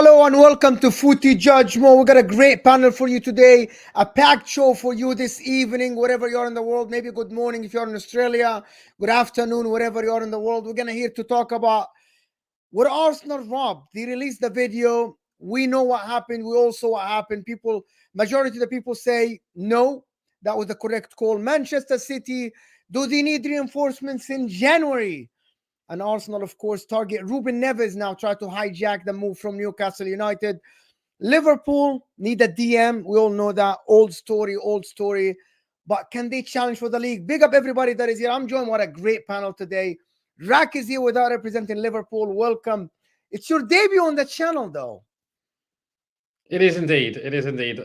Hello and welcome to Footy Judgment. We got a great panel for you today, a packed show for you this evening, wherever you are in the world. Maybe good morning if you're in Australia, good afternoon, wherever you are in the world. We're going to here to talk about what Arsenal robbed. They released the video. We know what happened. We all saw what happened. Majority of the people say no, that was the correct call. Manchester City, do they need reinforcements in January? And Arsenal, of course, target Ruben Neves now, try to hijack the move from Newcastle United. Liverpool need a DM. We all know that. Old story. But can they challenge for the league? Big up everybody that is here. I'm joined with a great panel today. Rak is here with us representing Liverpool. Welcome. It's your debut on the channel, though. It is indeed.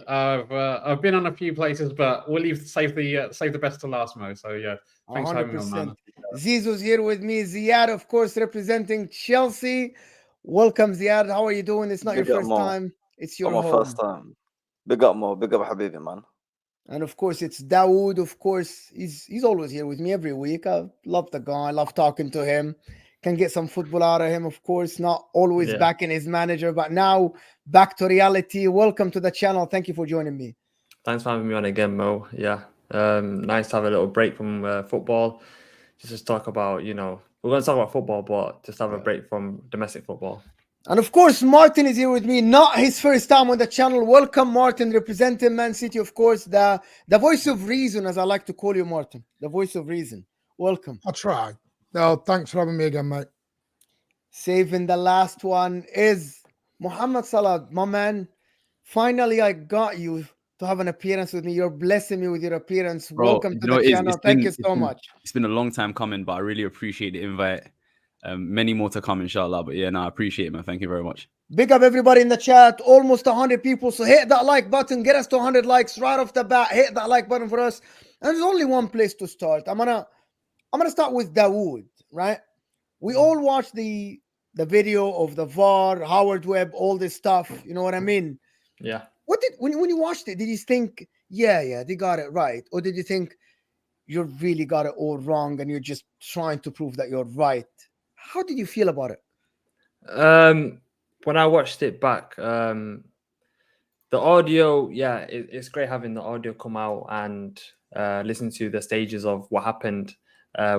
I've been on a few places, but we'll save the best to last, Mo. So yeah, thanks for having me on, man. Zizou's here with me. Ziad, of course, representing Chelsea. Welcome, Ziad. How are you doing? It's not your first time. It's your home. First time. Big up, Mo. Big up, Habibi, man. And of course, it's Dawood. Of course, he's always here with me every week. I love the guy. I love talking to him. Can get some football out of him, of course. Not always backing his manager, but now back to reality. Welcome to the channel. Thank you for joining me. Thanks for having me on again, Mo. Yeah, nice to have a little break from football. Just to talk about, we're going to talk about football, but just have a break from domestic football. And of course, Martin is here with me. Not his first time on the channel. Welcome, Martin, representing Man City, of course. The voice of reason, as I like to call you, Martin. The voice of reason. Welcome. I'll try. No, thanks for having me again, mate. Saving the last one is Mohamed Salah, my man. Finally, I got you to have an appearance with me. You're blessing me with your appearance. Bro, welcome to the channel. Thank you so much. It's been a long time coming, but I really appreciate the invite. Many more to come, inshallah. But yeah, no, I appreciate it, man. Thank you very much. Big up everybody in the chat. Almost 100 people. So hit that like button. Get us to 100 likes right off the bat. Hit that like button for us. And there's only one place to start. I'm gonna start with Dawood, right? We all watched the video of the VAR, Howard Webb, all this stuff. You know what I mean? Yeah. When you watched it, did you think, yeah, they got it right? Or did you think you really got it all wrong and you're just trying to prove that you're right? How did you feel about it? When I watched it back, the audio, it's great having the audio come out and listen to the stages of what happened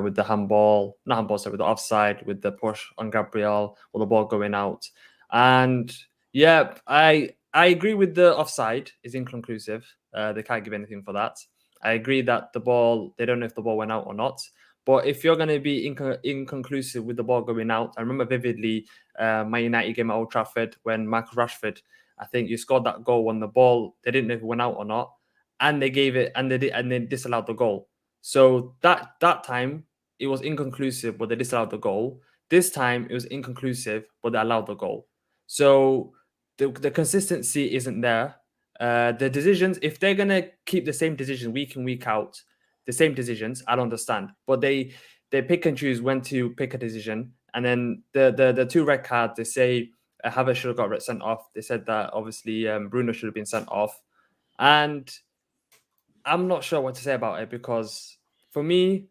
with the with the offside, with the push on Gabriel, or the ball going out. And yeah, I agree with the offside is inconclusive. They can't give anything for that. I agree that the ball, they don't know if the ball went out or not. But if you're going to be inconclusive with the ball going out, I remember vividly my United game at Old Trafford when Marcus Rashford, I think you scored that goal on the ball. They didn't know if it went out or not, and they gave it, and they disallowed the goal. So that time it was inconclusive, but they disallowed the goal. This time it was inconclusive, but they allowed the goal. So the consistency isn't there. The decisions, if they're gonna keep the same decision week in, week out, the same decisions, I don't understand. But they pick and choose when to pick a decision. And then the two red cards, they say Havertz should have got sent off. They said that obviously Bruno should have been sent off. And I'm not sure what to say about it, because for me,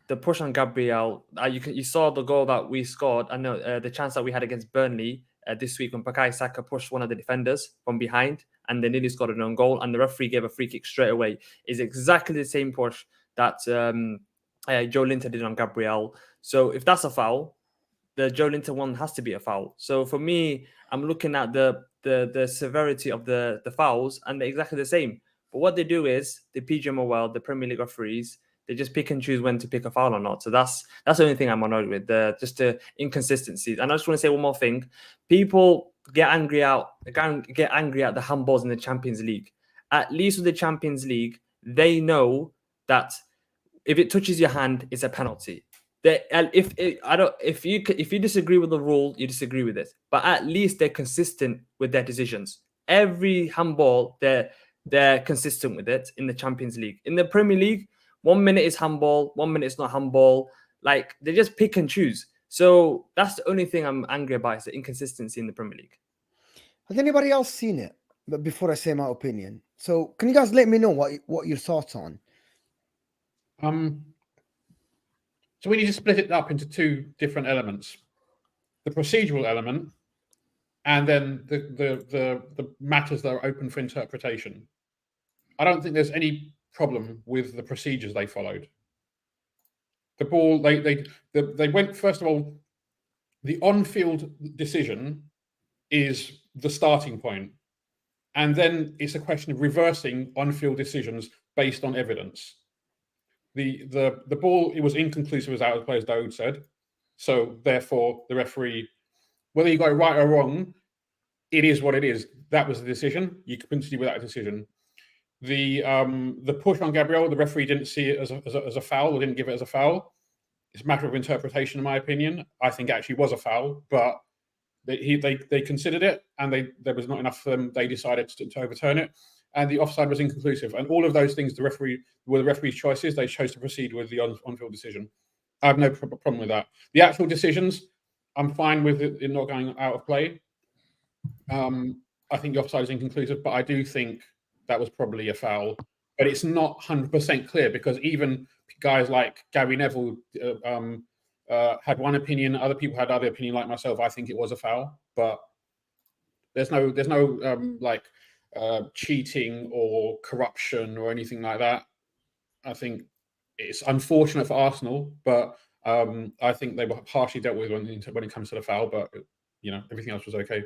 the push on Gabriel, you saw the goal that we scored. I know the chance that we had against Burnley this week when Bukayo Saka pushed one of the defenders from behind and they nearly scored an own goal, and the referee gave a free kick straight away. Is exactly the same push that Joe Linton did on Gabriel. So if that's a foul, the Joe Linton one has to be a foul. So for me, I'm looking at the severity of the fouls, and they're exactly the same. But what they do is the PGMOL, the Premier League referees, they just pick and choose when to pick a foul or not. So that's the only thing I'm annoyed with, just the inconsistencies. And I just want to say one more thing. People get angry at the handballs in the Champions League. At least with the Champions League, they know that if it touches your hand, it's a penalty. If you disagree with the rule, you disagree with it. But at least they're consistent with their decisions. Every handball, they're consistent with it in the Champions League. In the Premier League, 1 minute is handball, 1 minute it's not handball. Like, they just pick and choose. So that's the only thing I'm angry about, is the inconsistency in the Premier League. Has anybody else seen it? But before I say my opinion, so can you guys let me know what your thoughts on? So we need to split it up into two different elements: the procedural element and then the matters that are open for interpretation. I don't think there's any problem with the procedures they followed. The ball, they went, first of all, the on-field decision is the starting point, and then it's a question of reversing on-field decisions based on evidence. The ball, it was inconclusive, as out of play, as Daoud said. So therefore, the referee, whether you got it right or wrong, it is what it is. That was the decision. You can continue with that decision. The push on Gabriel, the referee didn't see it as a foul, or didn't give it as a foul. It's a matter of interpretation, in my opinion. I think it actually was a foul, but they considered it, and there was not enough for them. They decided to overturn it, and the offside was inconclusive. And all of those things, the referee's choices. They chose to proceed with the on-field decision. I have no problem with that. The actual decisions, I'm fine with it not going out of play. I think the offside is inconclusive, but I do think that was probably a foul. But it's not 100% clear, because even guys like Gary Neville had one opinion, other people had other opinion, like myself. I think it was a foul, but there's no cheating or corruption or anything like that. I think it's unfortunate for Arsenal, but I think they were harshly dealt with when it comes to the foul. But everything else was okay.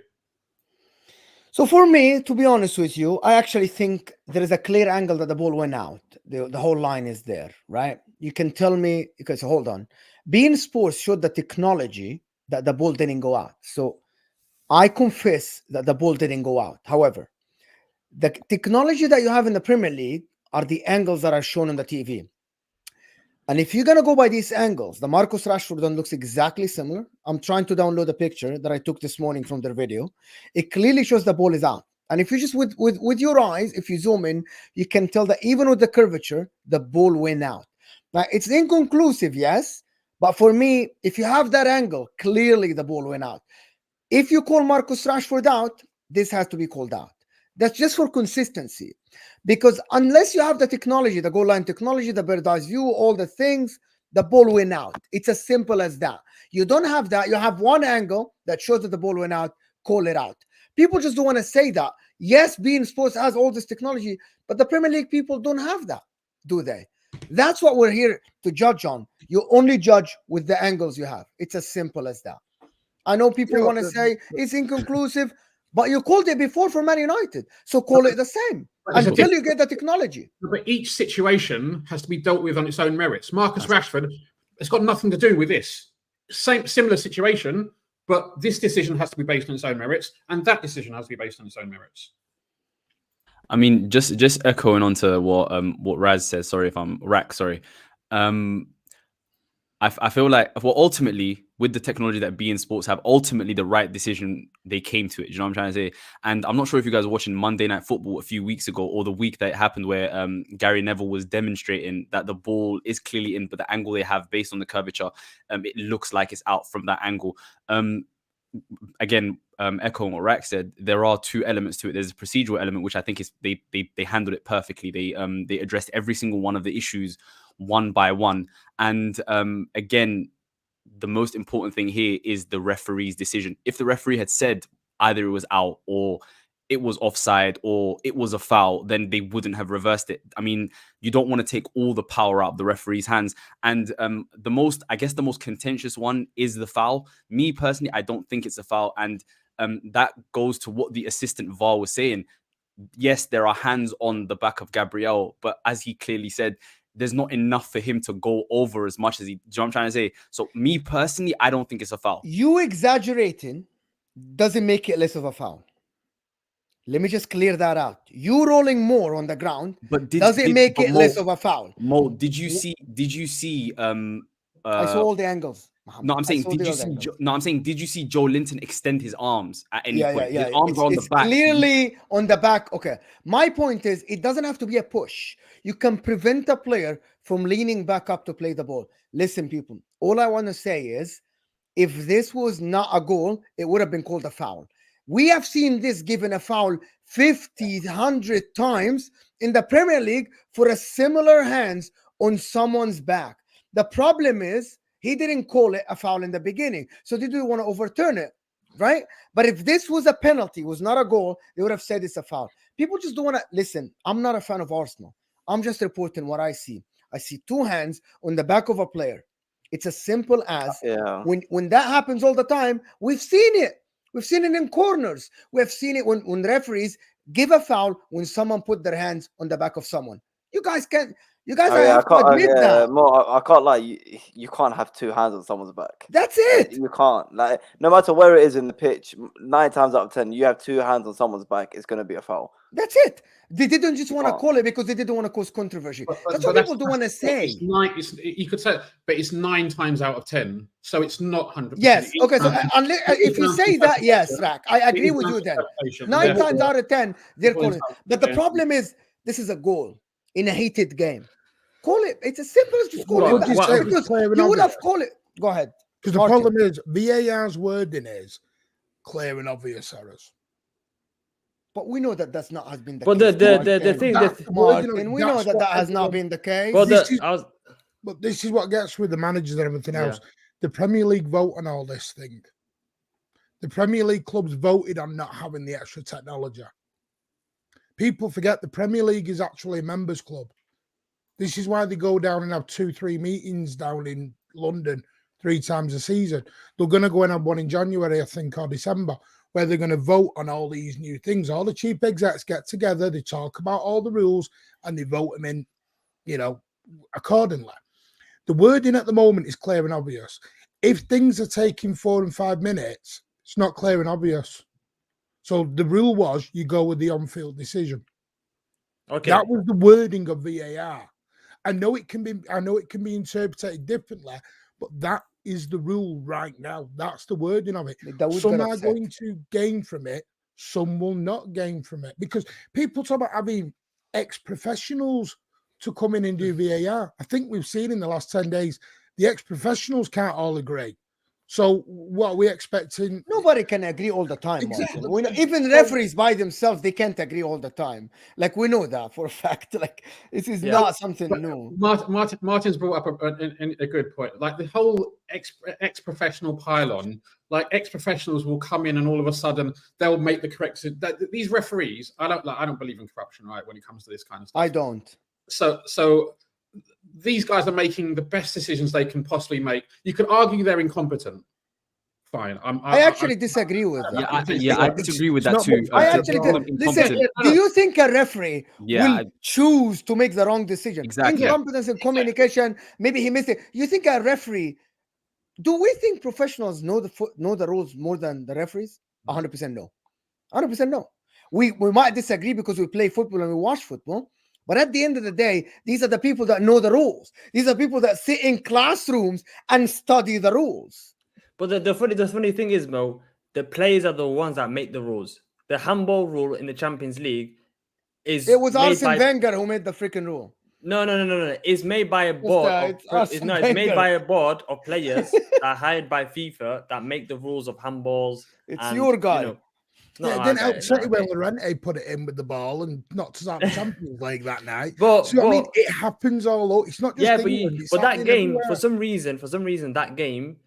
So for me, to be honest with you, I actually think there is a clear angle that the ball went out. The whole line is there, right? You can tell me, because hold on. beIN Sports showed the technology that the ball didn't go out. So I confess that the ball didn't go out. However, the technology that you have in the Premier League are the angles that are shown on the TV. And if you're going to go by these angles, the Marcus Rashford one looks exactly similar. I'm trying to download a picture that I took this morning from their video. It clearly shows the ball is out. And if you just, with your eyes, if you zoom in, you can tell that even with the curvature, the ball went out. Now, it's inconclusive, yes. But for me, if you have that angle, clearly the ball went out. If you call Marcus Rashford out, this has to be called out. That's just for consistency. Because unless you have the technology, the goal line technology, the bird's eye view, all the things, the ball went out. It's as simple as that. You don't have that. You have one angle that shows that the ball went out, call it out. People just don't want to say that. Yes, beIN Sports has all this technology, but the Premier League people don't have that, do they? That's what we're here to judge on. You only judge with the angles you have. It's as simple as that. I know people want to say it's inconclusive, but you called it before for Man United. So call it the same until you get the technology. But each situation has to be dealt with on its own merits. Marcus Rashford, it's got nothing to do with this. Similar situation, but this decision has to be based on its own merits, and that decision has to be based on its own merits. I mean, just echoing onto what Raz says. Sorry if I'm Rack. Sorry. I feel like, well, ultimately, with the technology that beIN Sports have, ultimately the right decision, they came to it. You know what I'm trying to say? And I'm not sure if you guys were watching Monday Night Football a few weeks ago, or the week that it happened, where Gary Neville was demonstrating that the ball is clearly in, but the angle they have based on the curvature, it looks like it's out from that angle. Again, echoing what Rack said, there are two elements to it. There's a procedural element, which I think is they handled it perfectly. They addressed every single one of the issues one by one. And again, the most important thing here is the referee's decision. If the referee had said either it was out, or it was offside, or it was a foul, then they wouldn't have reversed it. I mean, you don't want to take all the power out of the referee's hands. And the most contentious one is the foul. Me personally, I don't think it's a foul. And that goes to what the assistant VAR was saying. Yes, there are hands on the back of Gabriel, but as he clearly said, there's not enough for him to go over as much as he. Do you know what I'm trying to say? So me personally, I don't think it's a foul. You exaggerating doesn't make it less of a foul. Let me just clear that out. You rolling more on the ground, but doesn't make it less of a foul. Mo, did you see? I saw all the angles. Muhammad. No, I'm saying, did you see? I'm saying, did you see Joe Linton extend his arms at any point? Yeah. His arms are on the back. Clearly on the back. Okay. My point is, it doesn't have to be a push. You can prevent a player from leaning back up to play the ball. Listen, people. All I want to say is, if this was not a goal, it would have been called a foul. We have seen this given a foul 50, 100 times in the Premier League for a similar hands on someone's back. The problem is, he didn't call it a foul in the beginning. So did we want to overturn it? right? But if this was a penalty, was not a goal, they would have said it's a foul. People just don't want to listen. I'm not a fan of Arsenal. I'm just reporting what I see. I see two hands on the back of a player. It's as simple as when that happens all the time. We've seen it. We've seen it in corners. We've seen it when referees give a foul when someone put their hands on the back of someone. You guys can't. You guys have to admit that. I can't lie. You can't have two hands on someone's back. That's it. You can't. Like, no matter where it is in the pitch, 9 times out of 10, you have two hands on someone's back, it's going to be a foul. That's it. They didn't just want to call it because they didn't want to cause controversy. That's what people don't want to say. You could say, but it's 9 times out of 10, so it's not 100%. Yes. Okay. So if you say that, yes, Rak, I agree with you. Then 9 times out of 10, they're calling. But the problem is, this is a goal in a heated game. Call it. It's as simple as just call it. You would have called it. Go ahead. Because the problem is VAR's wording is clear and obvious errors. But we know that that's not has been the case. But the thing Martin, we know that has not been the case. But this is what gets with the managers and everything else. The Premier League vote on all this thing. The Premier League clubs voted on not having the extra technology. People forget the Premier League is actually a members club. This is why they go down and have 2-3 meetings down in London 3 times a season. They're going to go and have one in January, I think, or December, where they're going to vote on all these new things. All the chief execs get together, they talk about all the rules, and they vote them in, accordingly. The wording at the moment is clear and obvious. If things are taking 4 and 5 minutes, it's not clear and obvious. So the rule was you go with the on-field decision. Okay. That was the wording of VAR. I know it can be interpreted differently, but that is the rule right now. That's the wording of it. Some are going to gain from it, some will not gain from it. Because people talk about having ex-professionals to come in and do VAR. I think we've seen in the last 10 days, the ex-professionals can't all agree. So what are we expecting? Nobody can agree all the time. Exactly. We know, even referees by themselves, they can't agree all the time. Like, we know that for a fact. Like, this is not something new. Martin's brought up a good point. Like, the whole ex-professional pylon, like, ex-professionals will come in and all of a sudden they'll make the correct. These referees, I don't believe in corruption, right? When it comes to this kind of stuff, I don't. So these guys are making the best decisions they can possibly make. You could argue they're incompetent. Fine. I actually disagree with that. I disagree with that too. I actually listen. Do you think a referee will choose to make the wrong decision? Exactly. Incompetence in communication. Maybe he missed it. You think a referee? Do we think professionals know the rules more than the referees? 100% no. 100% no. We might disagree because we play football and we watch football. But at the end of the day, these are the people that know the rules. These are people that sit in classrooms and study the rules. But the funny thing is, Mo, the players are the ones that make the rules. The handball rule in the Champions League is... It was Arsene Wenger who made the freaking rule. No. It's made by a board. It's made by a board of players that are hired by FIFA that make the rules of handballs. It's your guy. It didn't help City when Llorente put it in with the ball and not to start the Champions League that night. But I mean, it happens all over. It's not just but that game, everywhere. for some reason, that game,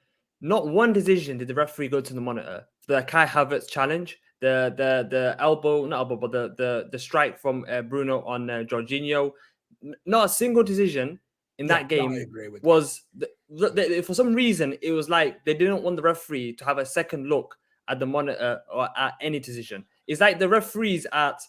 not one decision did the referee go to the monitor. The Kai Havertz challenge, the elbow, not elbow, but the strike from Bruno on Jorginho. Not a single decision in that game was. For some reason, it was like they didn't want the referee to have a second look at the monitor or at any decision. It's like the referees at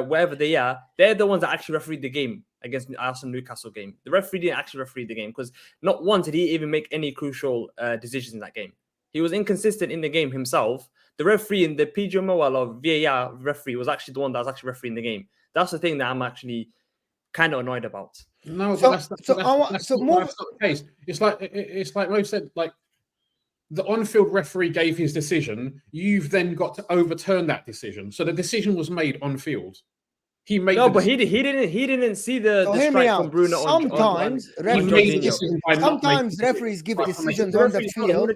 wherever they are, they're the ones that actually refereed the game against the Arsenal Newcastle game. The referee didn't actually referee the game because not once did he even make any crucial decisions in that game. He was inconsistent in the game himself. The referee in the PGMOL or VAR referee was actually the one that was actually refereeing the game. That's the thing that I'm actually kind of annoyed about. No, that's not the case. It's like Mo said, like, the on-field referee gave his decision. You've then got to overturn that decision. So the decision was made on-field. He made but he didn't see the strike from Bruno. Sometimes referees give decisions on the field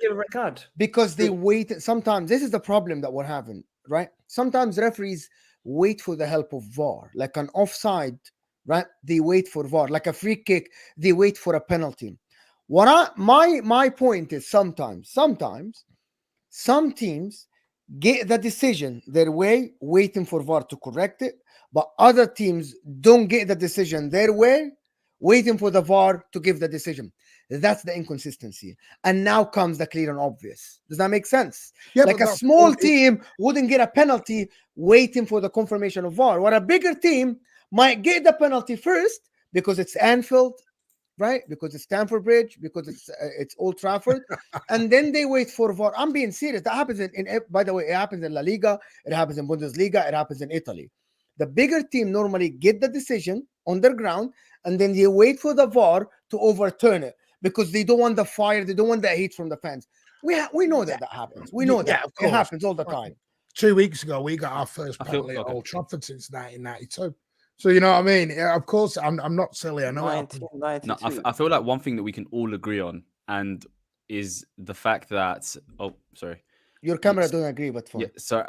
because they wait. Sometimes this is the problem that we're having, right? Sometimes referees wait for the help of VAR, like an offside, right? They wait for VAR, like a free kick. They wait for a penalty. My point is sometimes some teams get the decision their way, waiting for VAR to correct it. But other teams don't get the decision their way, waiting for the VAR to give the decision. That's the inconsistency. And now comes the clear and obvious. Does that make sense? Yeah, Like but a that's small all it- team wouldn't get a penalty waiting for the confirmation of VAR. What a bigger team might get the penalty first because it's Anfield, right? Because it's Stamford Bridge, because it's Old Trafford, and then they wait for VAR. I'm being serious. That happens by the way, it happens in La Liga, it happens in Bundesliga, it happens in Italy. The bigger team normally get the decision on their ground, and then they wait for the VAR to overturn it because they don't want the fire, they don't want the heat from the fans. We know that happens. We know Yeah, that of it course. happens all the time. 2 weeks ago, we got our first I feel- penalty at okay. Old Trafford since 1992. So you know what I mean? Yeah, of course, I'm not silly. I know it happened. 1992. I feel like one thing that we can all agree on and is the fact that Your camera Yes. don't agree, but fine. yeah, so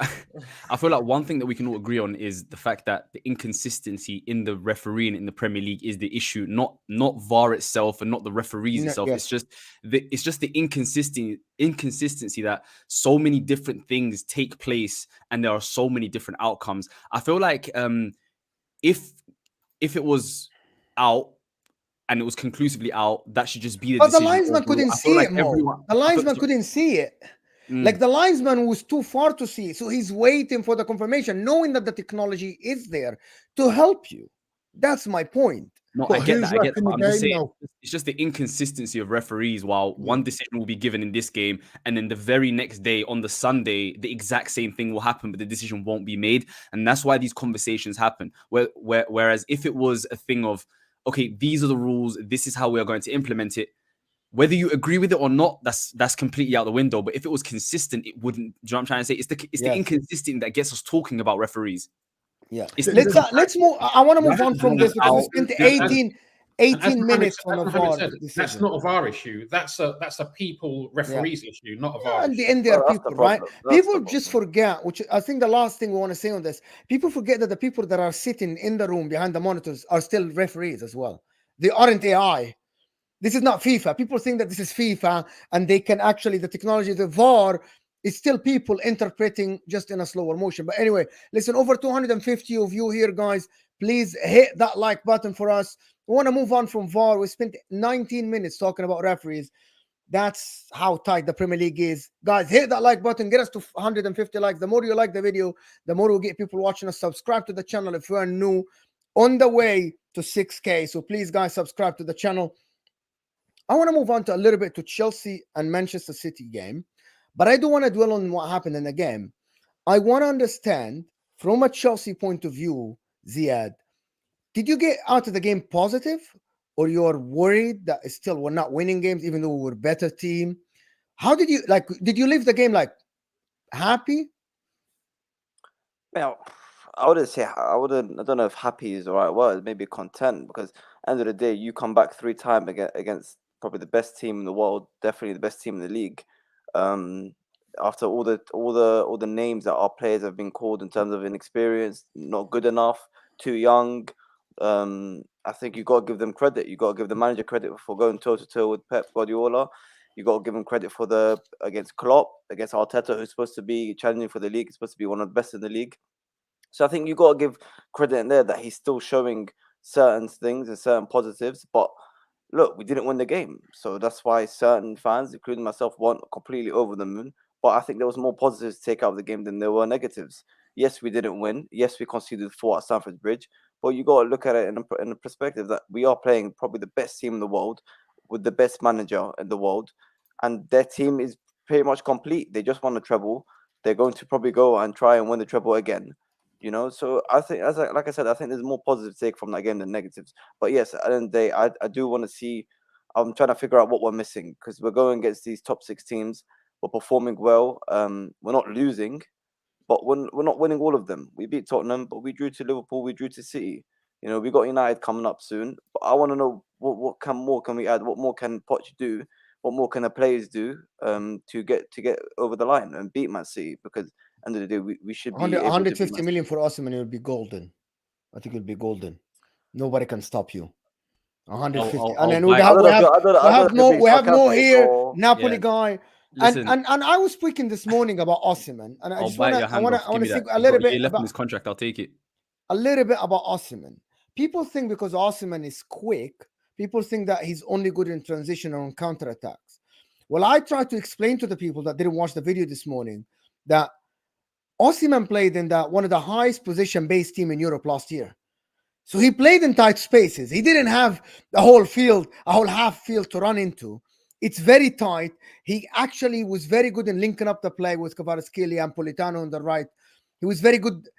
I feel like one thing that we can all agree on is the fact that the inconsistency in the refereeing in the Premier League is the issue, not VAR itself and not the referees No, itself. yes. It's just the inconsistency that so many different things take place and there are so many different outcomes. I feel like if it was out and it was conclusively out, that should just be the But the decision. linesman overall. couldn't I feel see like it, Mo. everyone- The I feel- linesman couldn't see it. Mm. Like the linesman was too far to see, so he's waiting for the confirmation, knowing that the technology is there to help you. That's my point. No, But I get who's that. I get that. refing But the I'm just game, saying, though? it's just the inconsistency of referees. While one decision will be given in this game, and then the very next day on the Sunday, the exact same thing will happen, but the decision won't be made, and that's why these conversations happen. Whereas if it was a thing of, okay, these are the rules, this is how we are going to implement it. Whether you agree with it or not, that's completely out the window. But if it was consistent, it wouldn't. Do you know what I'm trying to say? It's the Yes. inconsistency that gets us talking about referees. Yeah. It's Let's move. I want to move on from this because we spent And 18 Mohammed minutes said- on a as Mohammed VAR said, decision. that's not a VAR issue. That's a people referees issue, not a VAR And issue. the end, there are Well, that's the people, right? problem. That's People the just problem. forget, which I think the last thing we want to say on this, people forget that the people that are sitting in the room behind the monitors are still referees as well. They aren't AI. This is not FIFA. People think that this is FIFA and they can actually, the technology, the VAR is still people interpreting just in a slower motion. But anyway, listen, over 250 of you here, guys. Please hit that like button for us. We want to move on from VAR. We spent 19 minutes talking about referees. That's how tight the Premier League is. Guys, hit that like button. Get us to 150 likes. The more you like the video, the more we'll get people watching us. Subscribe to the channel if you are new. On the way to 6K. So please, guys, subscribe to the channel. I want to move on to a little bit to Chelsea and Manchester City game. But I don't want to dwell on what happened in the game. I want to understand from a Chelsea point of view, Ziad, did you get out of the game positive, or you're worried that still we're not winning games even though we're a better team? How did you leave the game like happy? Well, I don't know if happy is the right word, maybe content, because end of the day, you come back 3 times against probably the best team in the world, definitely the best team in the league. After all the names that our players have been called in terms of inexperience, not good enough, too young. I think you got to give them credit. You got to give the manager credit for going toe to toe with Pep Guardiola. You got to give him credit for against Klopp, against Arteta, who's supposed to be challenging for the league, he's supposed to be one of the best in the league. So I think you got to give credit in there that he's still showing certain things and certain positives. But look, we didn't win the game, so that's why certain fans, including myself, weren't completely over the moon. But I think there was more positives to take out of the game than there were negatives. Yes, we didn't win. Yes, we conceded 4 at Stamford Bridge. But you got to look at it in a perspective that we are playing probably the best team in the world with the best manager in the world, and their team is pretty much complete. They just won the treble. They're going to probably go and try and win the treble again. So I think, like I said, I think there's more positive take from that game than negatives. But yes, at the end of the day, I do want to see. I'm trying to figure out what we're missing, because we're going against these top 6 teams. We're performing well. We're not losing, but we're not winning all of them. We beat Tottenham, but we drew to Liverpool. We drew to City. We got United coming up soon. But I want to know what more can we add? What more can Poch do? What more can the players do to get over the line and beat Man City? Because end of the day, we should be 150 million for Osimenh, it would be golden. I think it would be golden. Nobody can stop you. 150. And then we have Mo here, Napoli guy. Listen, and I was speaking this morning about Osimenh, and I I'll just bite want your to hand off. Give me speak that. a little He's got a bit year left in about his contract. I'll take it. Osimenh. People think because Osimenh is quick, people think that he's only good in transition or on counterattacks. Well, I tried to explain to the people that didn't watch the video this morning that Osimenh played in one of the highest position-based team in Europe last year. So he played in tight spaces. He didn't have the whole field, a whole half field to run into. It's very tight. He actually was very good in linking up the play with Kvaratskhelia and Politano on the right. He was very good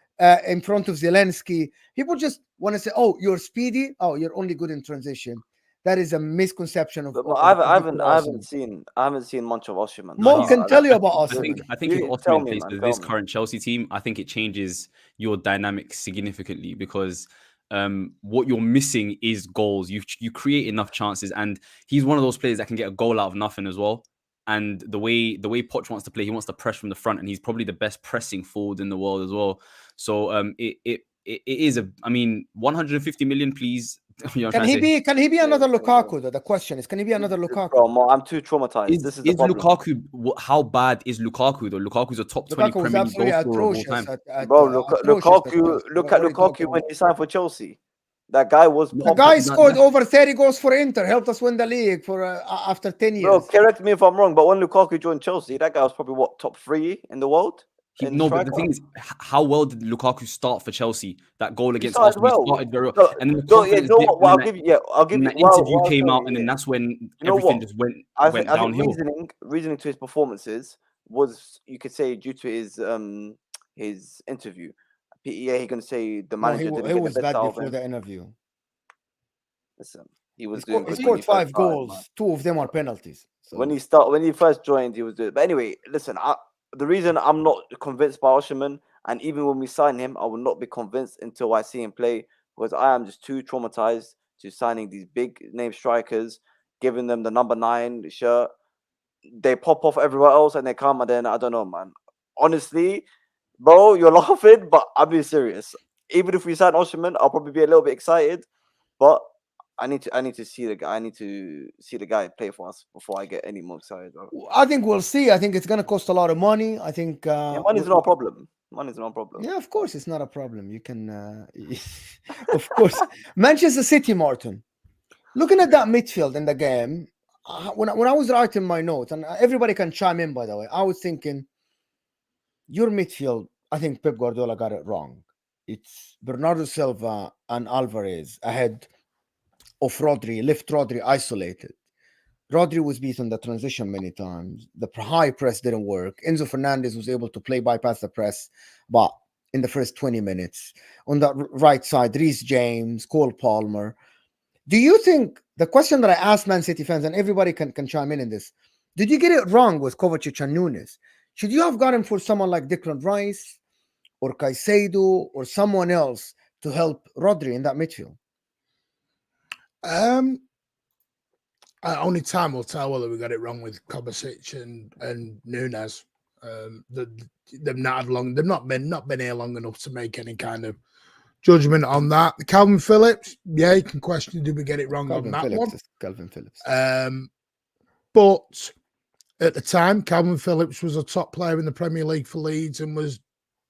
in front of Zelensky. People just want to say, "Oh, you're speedy. Oh, you're only good in transition." That is a misconception of. I haven't seen much of Osimenh. Mo can tell you about Osimenh. I think if Osimenh plays for this current Chelsea team, I think it changes your dynamic significantly because what you're missing is goals. You create enough chances, and he's one of those players that can get a goal out of nothing as well. And the way Poch wants to play, he wants to press from the front, and he's probably the best pressing forward in the world as well. So it is 150 million, please. Can he be another Lukaku? The question is, can he be another Lukaku? Bro, I'm too traumatized. This is the problem. Lukaku? How bad is Lukaku though? Lukaku's a top 20 Premier League goal scorer of all time. Bro, Lukaku. Look at Lukaku when he signed for Chelsea. That guy was. The guy scored over 30 goals for Inter, helped us win the league for after 10 years. Bro, correct me if I'm wrong, but when Lukaku joined Chelsea, that guy was probably top 3 in the world. But the thing is, how well did Lukaku start for Chelsea? That goal against Arsenal, he started very well. And then the confidence I'll give you. That interview came out, and then that's when everything just went downhill. Reasoning to his performances was, you could say, due to his interview. Yeah, he can say the manager didn't get the best out of him. Before the interview. Listen, he was doing good. He scored 5 goals. 2 of them are penalties. So. When he first joined, he was doing. But anyway, listen. The reason I'm not convinced by Osimenh, and even when we sign him, I will not be convinced until I see him play, because I am just too traumatized to signing these big name strikers, giving them the number 9 shirt. They pop off everywhere else and they come, and then I don't know, man. Honestly, bro, you're laughing, but I'm being serious. Even if we sign Osimenh, I'll probably be a little bit excited, but I need to see the guy. I need to see the guy play for us before I get any more excited. I think we'll see. I think it's going to cost a lot of money. I think money's not a problem. Money's not a problem. Yeah, of course, it's not a problem. You can, of course, Manchester City, Martin. Looking at that midfield in the game, when I was writing my notes, and everybody can chime in, by the way, I was thinking, your midfield, I think Pep Guardiola got it wrong. It's Bernardo Silva and Alvarez ahead of Rodri, left Rodri isolated. Rodri was beaten the transition many times. The high press didn't work. Enzo Fernandez was able to bypass the press, but in the first 20 minutes. On the right side, Reece James, Cole Palmer. Do you think, the question that I asked Man City fans, and everybody can chime in this, did you get it wrong with Kovacic and Nunes? Should you have gotten for someone like Declan Rice or Caicedo or someone else to help Rodri in that midfield? Only time will tell whether we got it wrong with Kovacic and Nunes. They've not been here long enough to make any kind of judgment on that. Calvin Phillips, yeah, you can question, did we get it wrong on that one? Calvin Phillips. But at the time, Calvin Phillips was a top player in the Premier League for Leeds and was,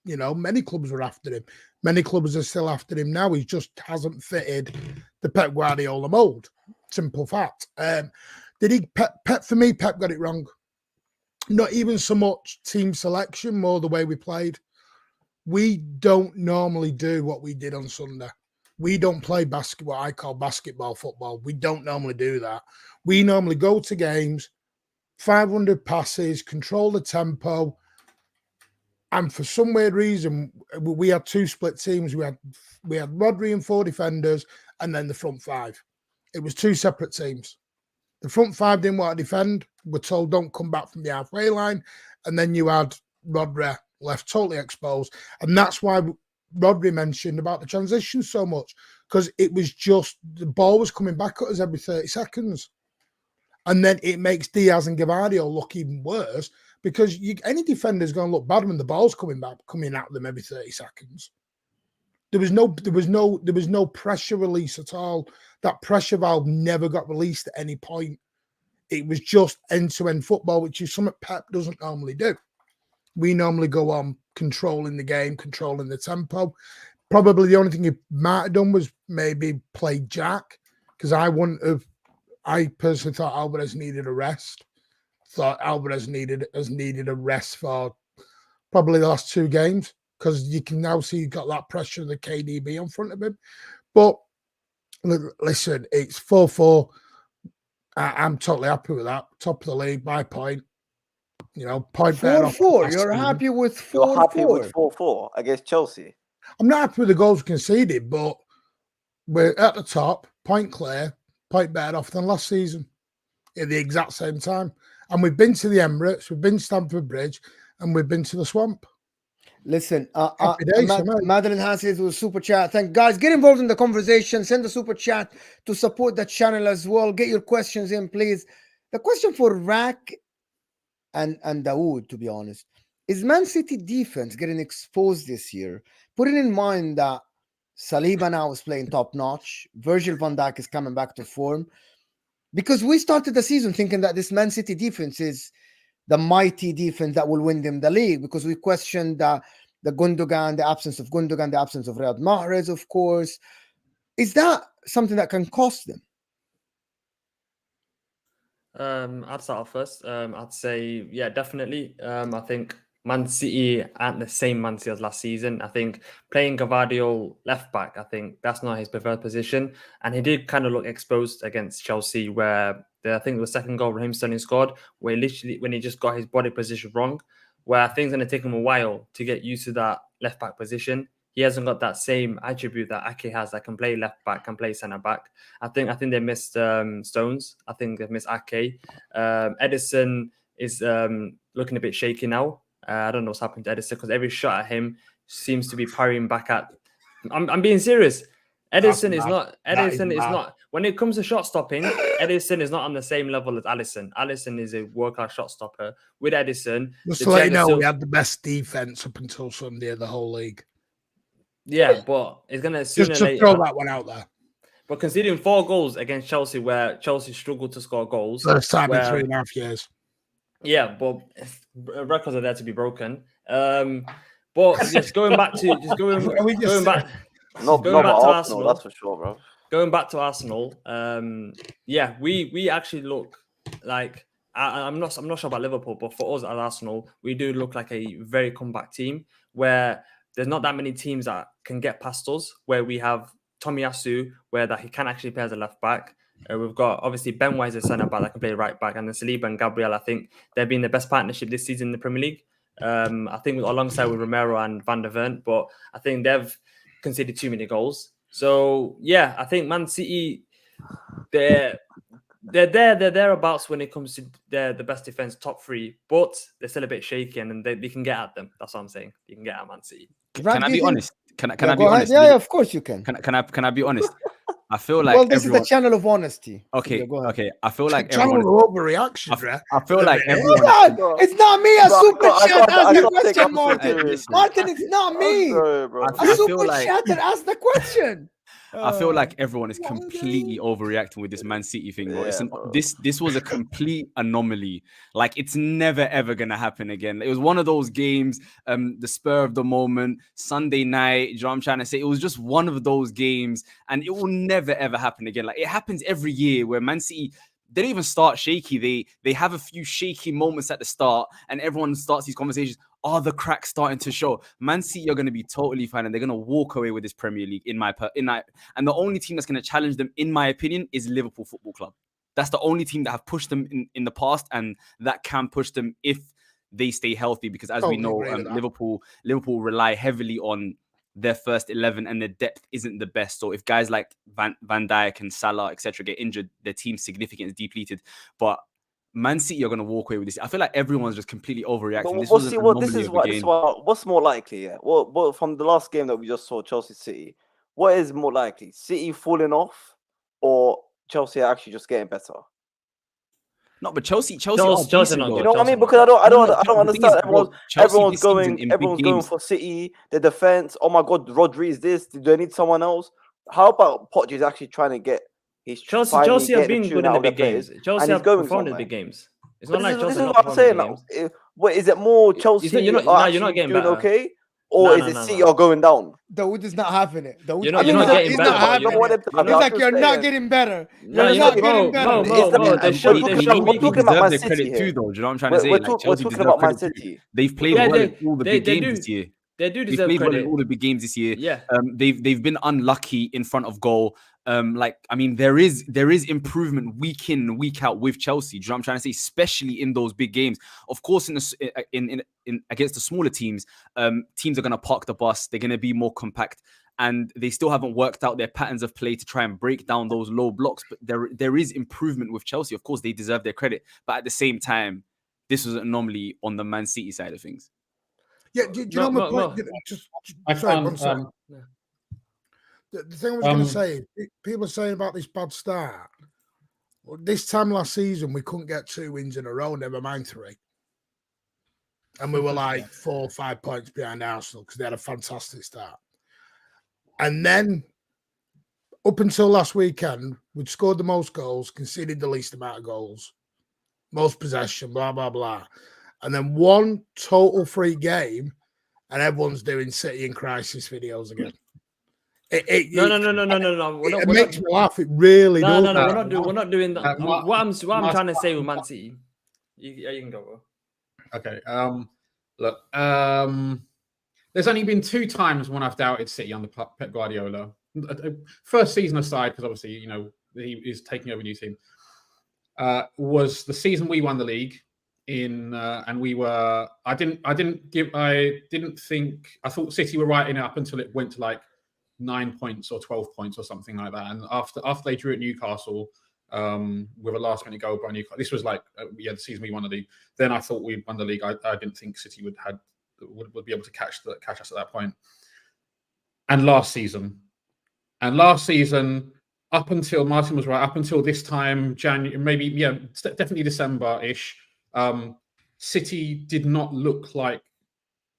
many clubs were after him. Many clubs are still after him now. He just hasn't fitted the Pep Guardiola mold. Simple fact. Pep got it wrong. Not even so much team selection, more the way we played. We don't normally do what we did on Sunday. We don't play what I call basketball football. We don't normally do that. We normally go to games, 500 passes, control the tempo. And for some weird reason, we had 2 split teams. We had Rodri and 4 defenders, and then the front 5. It was 2 separate teams. The front 5 didn't want to defend. We're told don't come back from the halfway line. And then you had Rodri left totally exposed. And that's why Rodri mentioned about the transition so much, because it was just the ball was coming back at us every 30 seconds. And then it makes Diaz and Gvardiol look even worse, because any defender is going to look bad when the ball's coming at them every 30 seconds. There was no pressure release at all. That pressure valve never got released at any point. It was just end-to-end football, which is something Pep doesn't normally do. We normally go on controlling the game, controlling the tempo. Probably the only thing he might have done was maybe play Jack, because I personally thought Alvarez needed a rest. Thought Alvarez has needed a rest for probably the last 2 games, because you can now see he's got that pressure of the KDB in front of him. But listen, it's 4-4. I'm totally happy with that. Top of the league by point. Point better. 4-4. You're happy with 4-4? You're happy with 4-4 against Chelsea? I'm not happy with the goals conceded, but we're at the top, point clear, point better off than last season at the exact same time. And we've been to the Emirates, we've been to Stamford Bridge, and we've been to the Swamp. Listen, Madeline Hanses with super chat. Thank guys. Get involved in the conversation. Send a super chat to support the channel as well. Get your questions in, please. The question for Rack and Dawood, to be honest, is Man City defense getting exposed this year? Putting in mind that Saliba now is playing top notch, Virgil van Dijk is coming back to form, because we started the season thinking that this Man City defense is the mighty defense that will win them the league, because we questioned the Gundogan, the absence of Gundogan, the absence of Riyad Mahrez, of course. Is that something that can cost them? I'd start off first. I'd say, yeah, definitely. I think Man City aren't the same Man City as last season. I think playing Gvardiol left back, I think that's not his preferred position. And he did kind of look exposed against Chelsea, where I think the second goal Raheem Sterling scored, where literally when he just got his body position wrong, where I think it's going to take him a while to get used to that left back position. He hasn't got that same attribute that Ake has, that can play left back, can play centre back. I think they missed Stones. I think they've missed Ake. Edison is looking a bit shaky now. I don't know what's happened to Edison, because every shot at him seems to be parrying back at. I'm being serious. Edison is not. When it comes to shot stopping, Edison is not on the same level as Alisson. Alisson is a world-class shot stopper. With Edison, just to let you know, we had the best defense up until Sunday of the whole league. Yeah, but it's gonna sooner just or later. Throw that one out there. But considering 4 goals against Chelsea, where Chelsea struggled to score goals, first time in 3.5 years. Yeah, but records are there to be broken. But just going back to Arsenal, that's for sure, bro. Going back to Arsenal, yeah, we actually look like I'm not sure about Liverpool, but for us at Arsenal, we do look like a very comeback team, where there's not that many teams that can get past us, where we have Tomiyasu, where that he can actually play as a left back. We've got obviously Ben White as a centre back that can play right back, and then Saliba and Gabriel. I think they've been the best partnership this season in the Premier League. I think alongside with Romero and Van der Ven, but I think they've conceded too many goals. So yeah, I think Man City, they're thereabouts when it comes to the best defense, top 3, but they're still a bit shaky, and they can get at them. That's what I'm saying. You can get at Man City. Can I be honest? Can I be honest? Yeah, of course you can. Can I be honest? I feel like this is the channel of honesty. Okay. I feel like everyone overreaction. I feel like everyone. It's not me. A super chat asked the question, Martin. Martin, it's not me. A super chatter asked the question. I feel like everyone is completely overreacting with this Man City thing, bro. This was a complete anomaly. Like, it's never ever gonna happen again. It was one of those games, the spur of the moment, Sunday night. You know what I'm trying to say? It was just one of those games, and it will never ever happen again. Like, it happens every year where Man City, they don't even start shaky. They have a few shaky moments at the start, and everyone starts these conversations. Are the cracks starting to show? Man City are going to be totally fine, and they're going to walk away with this Premier League. And the only team that's going to challenge them, in my opinion, is Liverpool Football Club. That's the only team that have pushed them in the past, and that can push them if they stay healthy. Because as we know, Liverpool rely heavily on their first 11, and their depth isn't the best. So if guys like Van Dijk and Salah, etc., get injured, their team's significantly depleted. But Man City are going to walk away with this. I feel like everyone's just completely overreacting. What's more likely? Yeah? Well, from the last game that we just saw, Chelsea City, what is more likely? City falling off, or Chelsea actually just getting better? No, but Chelsea. You know what I mean? Because I don't understand. Everyone's going for City. The defense. Oh my God, Rodri is this. Do they need someone else? How about Poch is actually trying to get He's Chelsea finally have getting been tune good in out the of their big games. players, Chelsea and he's have going performed in the somewhere. big games. It's But not like this Chelsea is have what not I'm performed in saying. big Like, games. what is it more Chelsea you're not are getting actually doing better. okay, or is it City are going down? Dawood is not having it. Dawood, You're not he's getting better, not bro. having You're it. not- He's like, you're not getting better. No, You're you're not not, getting bro, better. bro. It's not- They we're show talking- weakness. we're talking about Man their City credit here. too, though. Do you know what I'm trying to say? We're Like, talking Chelsea about deserve Man credit too. City. They've played Yeah, well in all the big they games do. this year. They do They've deserve played well credit. in all the big games this year. Yeah. They've been unlucky in front of goal. There is improvement week in, week out with Chelsea. Do you know what I'm trying to say? Especially in those big games. Of course, in against the smaller teams, teams are going to park the bus. They're going to be more compact, and they still haven't worked out their patterns of play to try and break down those low blocks. But there is improvement with Chelsea. Of course, they deserve their credit, but at the same time, this was an anomaly on the Man City side of things. Yeah, do you know my point? Sorry, one second. The thing I was going to say, people are saying about this bad start. Well, this time last season, we couldn't get 2 wins in a row, never mind 3. And we were like 4 or 5 points behind Arsenal because they had a fantastic start. And then, up until last weekend, we'd scored the most goals, conceded the least amount of goals, most possession, blah, blah, blah. And then one total free game, and everyone's doing City in crisis videos again. No. It makes me laugh. It really does. No. We're not doing that. What I'm trying to say with Man City. You can go, bro. Okay. Look. There's only been 2 times when I've doubted City under Pep Guardiola. First season aside, because obviously he is taking over a new team. Was the season we won the league and we were. I thought City were right in it up until it went to like 9 points or 12 points or something like that. And after they drew at Newcastle with a last minute goal by Newcastle, this was like the season we won the league. Then I thought we won the league. I didn't think City would be able to catch us at that point. And last season, up until Martin was right, up until this time, January, definitely December-ish, City did not look like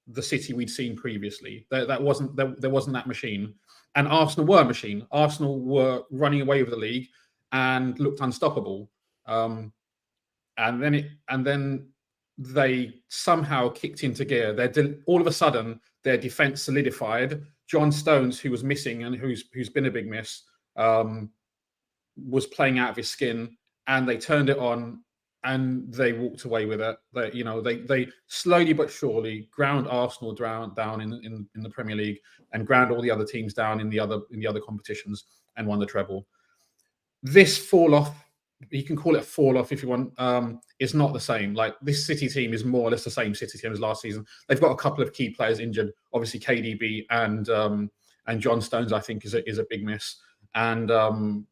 the City we'd seen previously. There wasn't that machine. And Arsenal were a machine. Arsenal were running away with the league and looked unstoppable. And then they somehow kicked into gear. All of a sudden, their defense solidified. John Stones, who was missing and who's been a big miss, was playing out of his skin, and they turned it on and they walked away with it. They slowly but surely ground Arsenal down in the Premier League and ground all the other teams down in the other competitions and won the treble. This fall off, you can call it a fall off if you want, is not the same. Like, this City team is more or less the same City team as last season. They've got a couple of key players injured. Obviously, KDB and John Stones, I think, is a big miss. And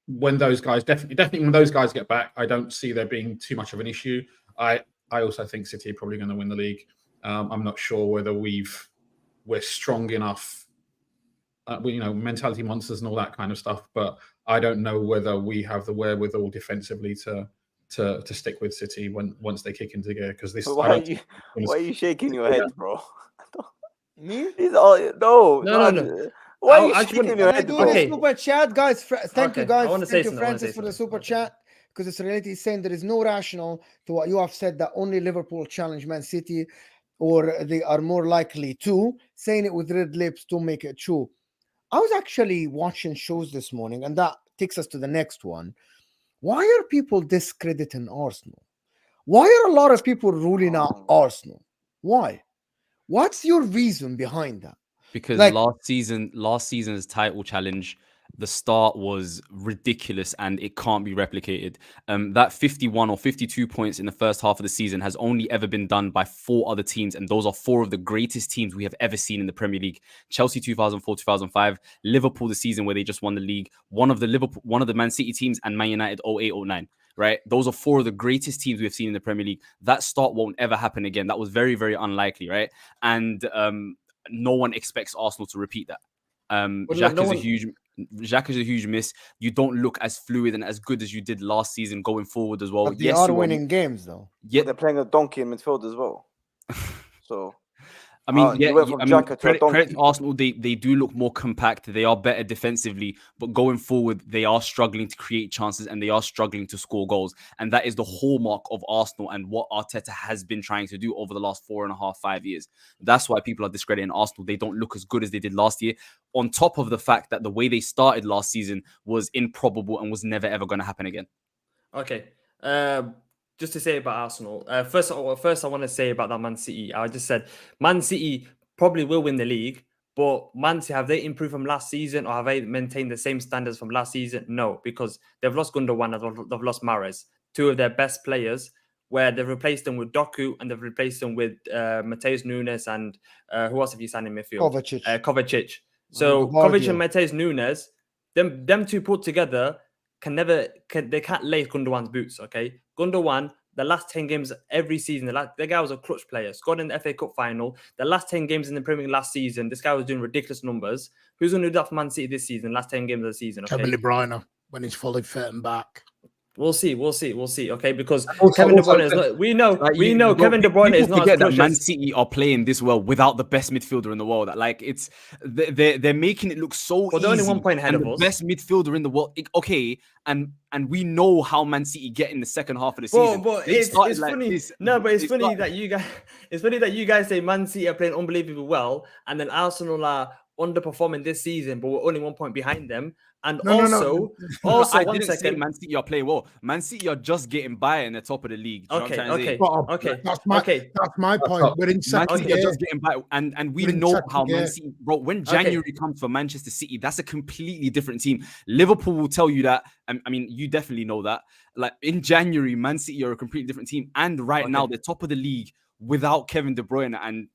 when those guys definitely when those guys get back, I don't see there being too much of an issue. I also think City are probably going to win the league. I'm not sure whether we're strong enough, mentality monsters and all that kind of stuff, but I don't know whether we have the wherewithal defensively to stick with City once they kick into gear. Because this, why are you shaking your head, bro? Me? No. Why are you shaking your head, bro? Super chat, guys. Thank you, guys. Thank you, Francis, for the super chat. Because it's reality is saying there is no rational to what you have said that only Liverpool challenge Man City, or they are more likely to. Saying it with red lips to make it true. I was actually watching shows this morning, and that takes us to the next one. Why are people discrediting Arsenal? Why are a lot of people ruling out Arsenal? Why? What's your reason behind that? Because last season's title challenge, the start was ridiculous and it can't be replicated. That 51 or 52 points in the first half of the season has only ever been done by 4 other teams, and those are 4 of the greatest teams we have ever seen in the Premier League. Chelsea 2004-2005, Liverpool the season where they just won the league, one of the Man City teams, and Man United 08-09. Right? Those are 4 of the greatest teams we've seen in the Premier League. That start won't ever happen again. That was very, very unlikely, right? And no one expects Arsenal to repeat that. Xhaka is a huge miss. You don't look as fluid and as good as you did last season going forward as well. But they are winning games, though. Yeah, they're playing a donkey in midfield as well. So I mean, you went from Xhaka to a credit donkey. to Arsenal, they do look more compact. They are better defensively, but going forward, they are struggling to create chances and they are struggling to score goals. And that is the hallmark of Arsenal and what Arteta has been trying to do over the last 4.5, 5 years. That's why people are discrediting Arsenal. They don't look as good as they did last year. On top of the fact that the way they started last season was improbable and was never ever going to happen again. Okay. Just to say about Arsenal. First, I want to say about that Man City. I just said Man City probably will win the league, but Man City, have they improved from last season or have they maintained the same standards from last season? No, because they've lost Gundogan and they've lost Mahrez, two of their best players, where they've replaced them with Doku and they've replaced them with Mateus Nunes and who else have you signed in midfield? Kovacic. So Kovacic and Mateus Nunes, them two put together they can't lace Gundogan's boots, okay? Gundogan, the last 10 games every season, the guy was a clutch player, scored in the FA Cup final. The last 10 games in the Premier League last season, this guy was doing ridiculous numbers. Who's going to do that for Man City this season, last 10 games of the season? Okay? Kevin De Bruyne, when he's fully fit and back. We'll see, okay? Because Kevin De Bruyne is not. We know Kevin De Bruyne is not. Forget as that Man City are playing this well without the best midfielder in the world. Like they're making it look so easy. They're only 1 point ahead of us. The best midfielder in the world. Okay, and we know how Man City get in the second half of the season. But it's funny. It's funny that you guys. It's funny that you guys say Man City are playing unbelievably well, and then Arsenal are underperforming this season, but we're only 1 point behind them. And also, I 1 didn't say second. Man City are playing well. Man City are just getting by in the top of the league. Okay. That's my point. We're in second. Man City are just getting by, and we know how Man City, bro. When January comes for Manchester City, that's a completely different team. Liverpool will tell you that. I mean, you definitely know that. Like in January, Man City are a completely different team, and right now they're top of the league without Kevin De Bruyne and.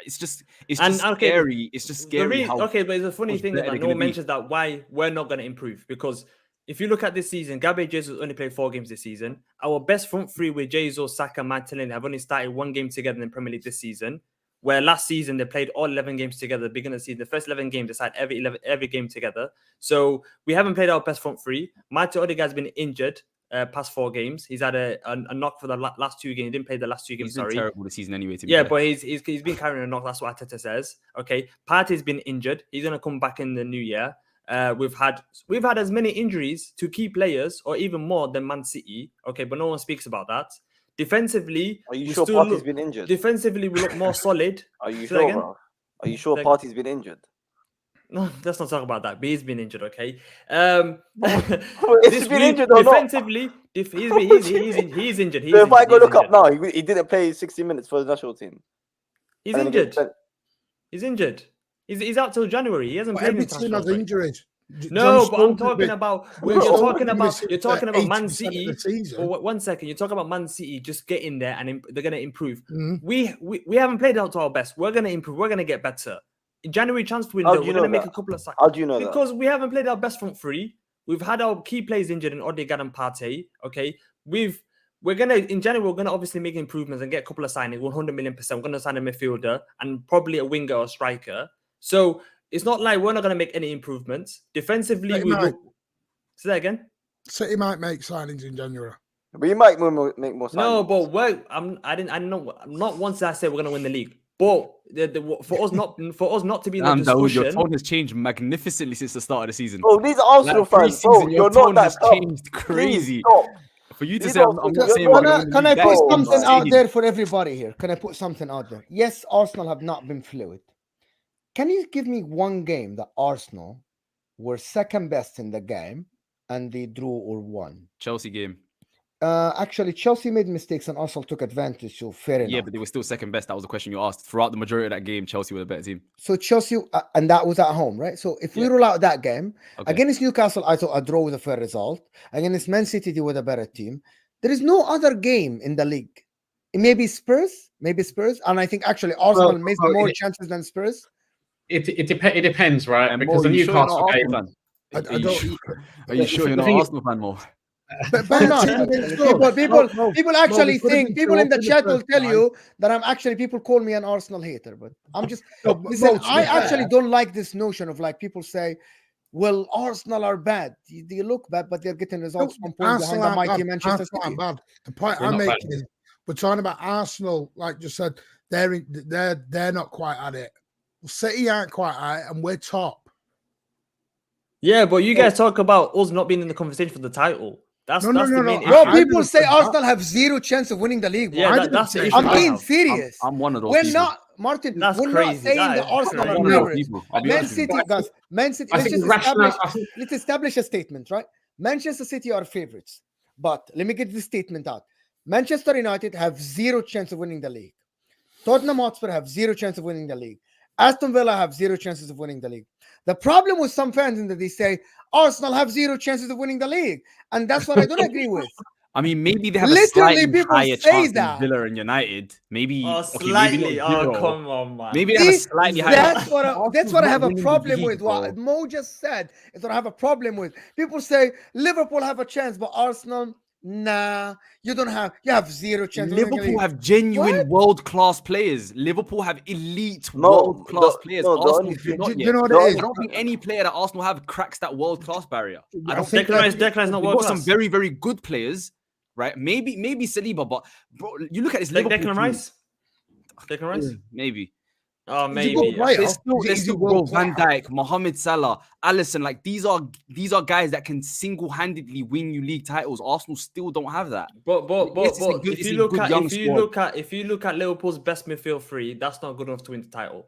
It's just scary. It's just scary. But it's a funny thing that no one mentions that why we're not going to improve, because if you look at this season, Gabriel Jesus only played 4 games this season. Our best front three with Jesus, Saka, Martinelli have only started 1 game together in the Premier League this season. Where last season they played all 11 games together. At the beginning of the season, the first 11 games they started every game together. So we haven't played our best front three. Martin Odegaard's been injured. Past 4 games, he's had a knock for the last 2 games. He didn't play the last 2 games. He's been terrible this season anyway. But he's been carrying a knock. That's what Arteta says. Okay, Partey's been injured. He's gonna come back in the new year. We've had as many injuries to key players, or even more than Man City. Okay, but no one speaks about that. Defensively, are you sure Partey's been injured? Defensively, we look more solid. Are you sure, bro? Are you sure Partey's been injured? No, let's not talk about that. But he's been injured, okay? He's been injured or defensively, he's injured. So if I go look up now, he didn't play 60 minutes for the national team. He's injured. He's injured. He's out till January. He hasn't played. Every team has injuries. No, but I'm talking about you're talking about Man City. 1 second, you're talking about Man City just getting there and they're going to improve. Mm-hmm. We haven't played out to our best. We're going to improve. We're going to get better. In January transfer window, we're going to make a couple of sacks. How do you know because we haven't played our best front three. We've had our key players injured in Odegaard and Partey. Okay, in January we're gonna obviously make improvements and get a couple of signings. 100 million%. We're gonna sign a midfielder and probably a winger or striker. So it's not like we're not gonna make any improvements defensively. Say that again. City might make signings in January. But you might make more signings. No, but I'm not once I say we're gonna win the league. But for us not to be in the discussion, your tone has changed magnificently since the start of the season. Oh, these are Arsenal fans. Bro, you're not that changed crazy. For you to say, I'm not saying. Can I put something out there for everybody here? Can I put something out there? Yes, Arsenal have not been fluid. Can you give me one game that Arsenal were second best in the game and they drew or won? Chelsea game. Actually, Chelsea made mistakes and Arsenal took advantage. So fair enough. Yeah, but they were still second best. That was the question you asked. Throughout the majority of that game, Chelsea were the better team. So Chelsea, and that was at home, right? So if we rule out that game, against Newcastle, I thought a draw was a fair result. Against Man City, they were the better team. There is no other game in the league. Maybe Spurs, and I think actually Arsenal missed more chances than Spurs. It depends, right? And because the Newcastle game. Are you sure you're not an Arsenal fan, Mo? But not. People actually think, people in the chat will tell you that I'm actually, people call me an Arsenal hater, but I'm just, listen, I actually don't like this notion of like people say, well, Arsenal are bad. They look bad, but they're getting results from points behind the mighty Manchester City. The point I'm making is we're talking about Arsenal, like you said, They're not quite at it. City aren't quite at it, and we're top. Yeah, but you guys talk about us not being in the conversation for the title. That's the main issue. No, people say Arsenal have zero chance of winning the league. Yeah, that's the issue. I'm being serious. I'm one of those We're people. not, Martin. That's we're crazy. not saying That that is Arsenal I'm are one of those favorites. people. I'll be Man honest with you. City, guys. Man City. I Let's think just establish. rational. Let's establish a statement, right? Manchester City are favorites, but let me get this statement out. Manchester United have zero chance of winning the league. Tottenham Hotspur have zero chance of winning the league. Aston Villa have zero chances of winning the league. The problem with some fans is that they say Arsenal have zero chances of winning the league, and that's what I don't agree with. I mean, maybe they have Literally, a slightly people higher say chance that. than Villa and United. Maybe Oh, okay, slightly. maybe not zero. Come on, man. Maybe they have a See, slightly higher. that's what I have a winning the problem league, with. What bro. Mo just said is what I have a problem with. People say Liverpool have a chance, but Arsenal, nah, you don't have. You have zero chance. of winning the Liverpool league. have genuine What? world-class players. Liverpool have elite No, world-class players. no, the Arsenal only do thing- not Do yet. you know what No, it is? I don't think any player that Arsenal have cracks that world-class barrier. I don't think think Declan's not We've world got some class. very, very good players, right? Maybe Saliba, but bro, you look at this Like Liverpool Declan team. Rice. Declan Rice. Maybe. Oh, He's a good maybe. player. There's still, He's a bro, world Van class. Dijk, Mohamed Salah, Alisson. Like these are guys that can single-handedly win you league titles. Arsenal still don't have that. But Yes, it's a good- if it's you a look good at young if you look at Liverpool's best midfield three, that's not good enough to win the title.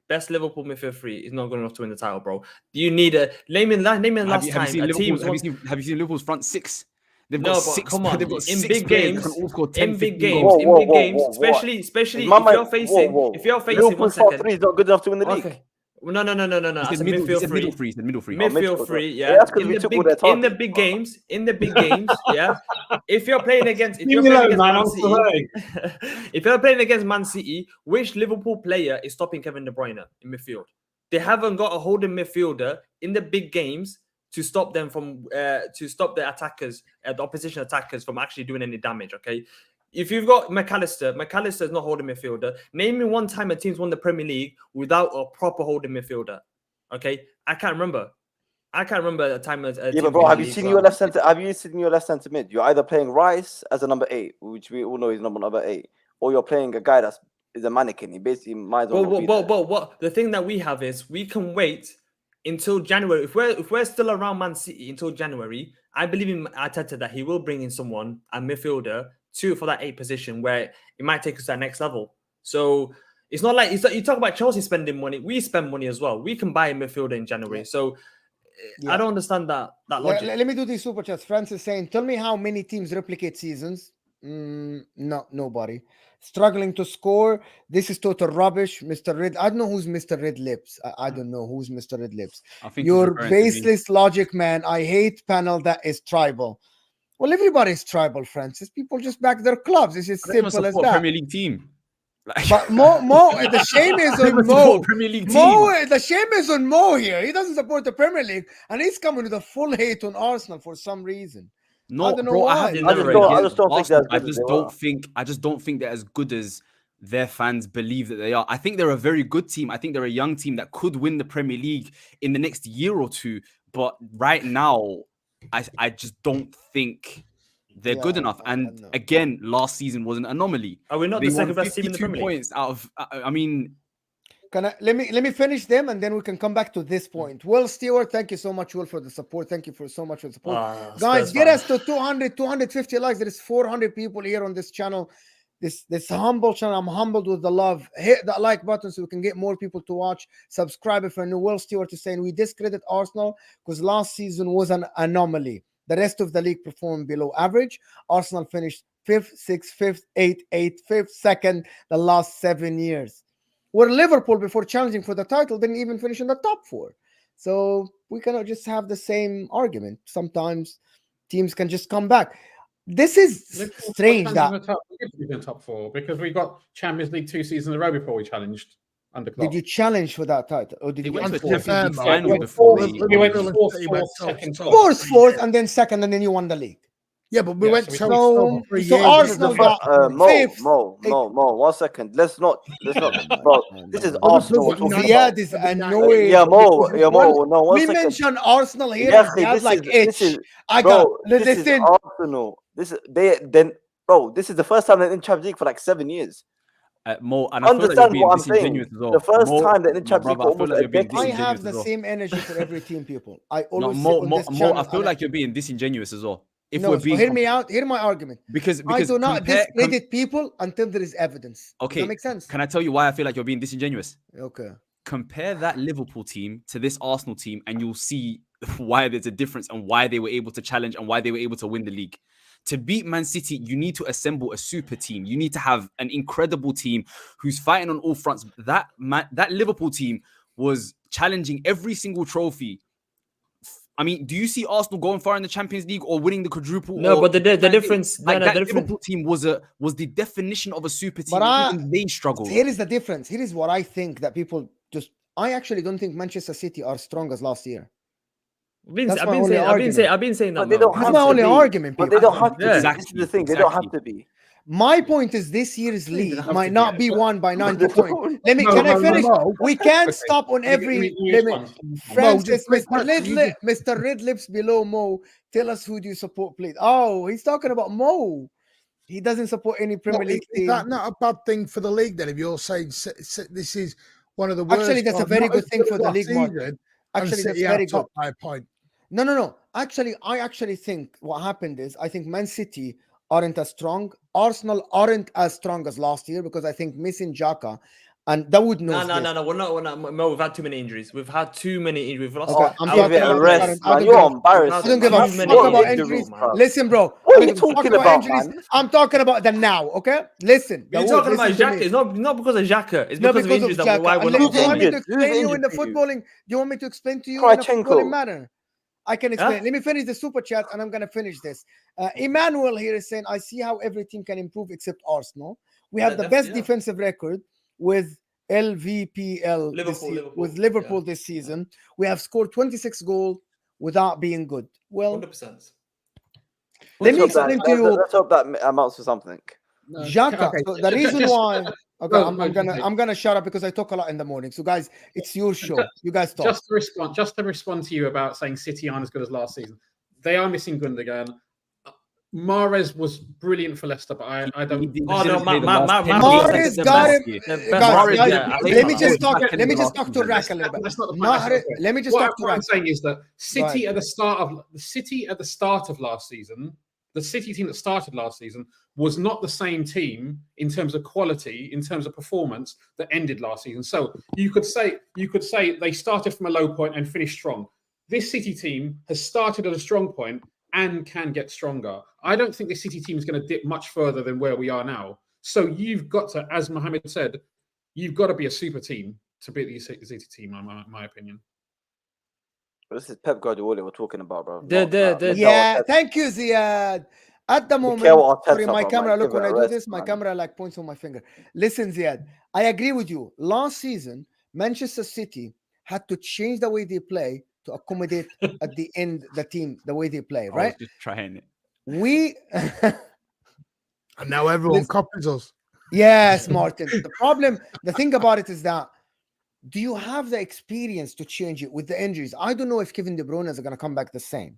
Best Liverpool midfield three is not good enough to win the title, bro. You need a name in last time a team's Have you seen Liverpool's front six? They've No, got but six. come on, They've got in six big players that games, can all score 10, in big 15 games, goals. Whoa, in big games, whoa, what? especially Is if my man- you're facing, whoa. if you're facing Liverpool's one top second. three is not good enough to win the league. Okay. No. He That's said a middle, he midfield said three. middle three. He said middle three. Midfield three, Yeah, yeah. that's 'cause we took all their In the targets. big games, yeah. If you're playing against, Leave me alone, man. I'm City, sorry. if you're playing against Man City, which Liverpool player is stopping Kevin De Bruyne in midfield? They haven't got a holding midfielder in the big games to stop them from to stop the attackers, the opposition attackers from actually doing any damage. Okay, if you've got McAllister is not holding midfielder. Name me one time a team's won the Premier League without a proper holding midfielder. Okay, I can't remember a time as a Yeah, team but bro, won have the you league seen without- your left center? Have you seen your left center mid? You're either playing Rice as a number 8, which we all know is number 8, or you're playing a guy is a mannequin. He basically might as well. not be there. But what the thing that we have is we can wait until January. If we're still around Man City until January, I believe in Arteta that he will bring in someone, a midfielder, for that 8 position where it might take us to that next level. So it's not like you talk about Chelsea spending money. We spend money as well. We can buy a midfielder in January. So I don't understand that logic. Let me do these super chats. Francis saying, tell me how many teams replicate seasons. No, nobody. Struggling to score. This is total rubbish. Mr. Red. I don't know who's Mr. Red Lips. I don't know who's Mr. Red Lips. I think he's Your referring to me. baseless logic, man. I hate panel that is tribal. Well, everybody's tribal, Francis. People just back their clubs. It's as I don't even simple as support a that. Premier League team. Like, But Mo, the shame is I don't on even support Mo. a Premier League team. Mo, the shame is on Mo here. He doesn't support the Premier League, and he's coming with a full hate on Arsenal for some reason. No, I don't know bro, why. I They have never nothing rate I against just don't think they're Arsenal. as good as they were. I just don't think they're as good as their fans believe that they are. I think they're a very good team. I think they're a young team that could win the Premier League in the next year or two. But right now, I just don't think they're good Yeah, enough. I And know. again, last season was an anomaly. Are we not They the won second best team in the 52 Premier League? points out of. I mean, Let me finish them, and then we can come back to this point. Will Stewart, thank you so much, Will, for the support. Thank you so much for the support. Guys, Spurs get fan. us to 200, 250 likes. There is 400 people here on this channel. This humble channel. I'm humbled with the love. Hit that like button so we can get more people to watch. Subscribe if you're new. Will Stewart is saying we discredit Arsenal because last season was an anomaly. The rest of the league performed below average. Arsenal finished 5th, 6th, 5th, 8th, 8th, 5th, 2nd the last 7 years. Where Liverpool, before challenging for the title, didn't even finish in the top 4. So we cannot just have the same argument. Sometimes teams can just come back. This is Liverpool strange got that in the top 4 because we got Champions League 2 seasons in a row before we challenged under Klopp. did you challenge for that title or did they you went to a get fourth? Champions League Yeah, final we before. we went Liverpool fourth, and City went second, top. Fourth, fourth, and then second, and then you won the league. Yeah, but we Yeah, went so we- toe So- for 3 so years. Arsenal got fifth, Mo, 1 second. Let's not, bro. This is Oh, Arsenal. look, we're talking Ziad about. is annoying. Yeah, Mo. No, 1 We second. mentioned Arsenal here. Yeah, and Ziad this like is- itch. I Bro, got this is listen. Arsenal. This is the first time they're in Champions League for like 7 years. Mo, and I feel like you're Understand being what I'm saying. disingenuous as well. The first Mo, time that in the my Champions League brother, for I feel almost like a you're being decade. I disingenuous have as the well. same energy for every team, people. I No, always say Mo, on Mo, this Mo, channel. I feel and like you're being disingenuous as well. If no, we're so being hear me out. Hear my argument. because I do not compare, discredit people until there is evidence. Does okay, that make sense? can I tell you why I feel like you're being disingenuous? Okay. Compare that Liverpool team to this Arsenal team, and you'll see why there's a difference and why they were able to challenge and why they were able to win the league. To beat Man City, you need to assemble a super team. You need to have an incredible team who's fighting on all fronts. That Liverpool team was challenging every single trophy. I mean, do you see Arsenal going far in the Champions League or winning the quadruple? No, but the difference, like no, that the difference. Liverpool team was the definition of a super team. But Even they struggled. here is the difference. Here is what I think that people just. I actually don't think Manchester City are strong as last year. I've been saying that. But they don't That's have my to only be. argument, But they people. don't have to Yeah. be. This is the thing. They don't have to be. My point is this year's They league don't have might to not be, be but- won by 90 They points. don't. Let me. No, Can I no, finish? no. We can't Okay. stop on every. Let me Let me. respond. Francis, quick Mr. question, Mr. Red Lips below Mo. Tell us who do you support, please. Oh, he's talking about Mo. He doesn't support any Premier What, League is team. that not a bad thing for the league then? If you're saying this is one of the worst, Actually, that's a or very not good as thing good for as the last league, Mark. season, and Actually, that's City are very good. top by a point. No. Actually, I actually think what happened is I think Man City aren't as strong. Arsenal aren't as strong as last year because I think missing Xhaka and Dawood knows this. No. We're not. Mo, we've had too many injuries. We've lost. Okay, I'm Give talking it a about rest, current- I man. don't You're give a- embarrassing. I don't give man. a That's fuck what about injuries, injuries. bro. Listen, bro. What I are you don't give a fuck talking about about, injuries. man? I'm talking about the now. Okay, listen. You're Dawood, talking about listen to Xhaka. me. It's not because of Xhaka. It's Not because of because of injuries that why Xhaka. we're Unless not you want me to injured? Who's explain you in injured the for you? footballing, do you want me to explain to you in a footballing Krychenko. manner? I can explain. Huh? Let me finish the super chat and I'm going to finish this. Emmanuel here is saying, I see how every team can improve except Arsenal. We have the best defensive record with LVPL with Liverpool this season. We have scored 26 goals without being good. Well, 100%. let me explain to you. Let's hope that amounts to something. Xhaka. Okay, So the reason just- why. Okay, no, I'm gonna shut up because I talk a lot in the morning. So guys, it's your show. You guys talk. Just to respond to you about saying City aren't as good as last season. They are missing Gundogan. Mahrez was brilliant for Leicester, but I don't. Mahrez got him. Let me just talk to Rack a little bit. That's not the point. Let me just talk to what I'm Rack. saying is that City at the start of last season, the City team that started last season was not the same team in terms of quality, in terms of performance that ended last season. So you could say they started from a low point and finished strong. This City team has started at a strong point and can get stronger. I don't think the City team is going to dip much further than where we are now. So you've got to, as Mohammed said, you've got to be a super team to beat the City team, in my opinion. This is Pep Guardiola we're talking about, bro. Yeah, thank you, Ziad. At the moment, sorry, my camera, look, when I do this, my camera like points on my finger. Listen, Ziad, I agree with you. Last season, Manchester City had to change the way they play to accommodate at the end the team the way they play, right? I was just trying it. And now everyone copies us. Yes, Martin. The thing about it is that do you have the experience to change it with the injuries? I don't know if Kevin De Bruyne is going to come back the same.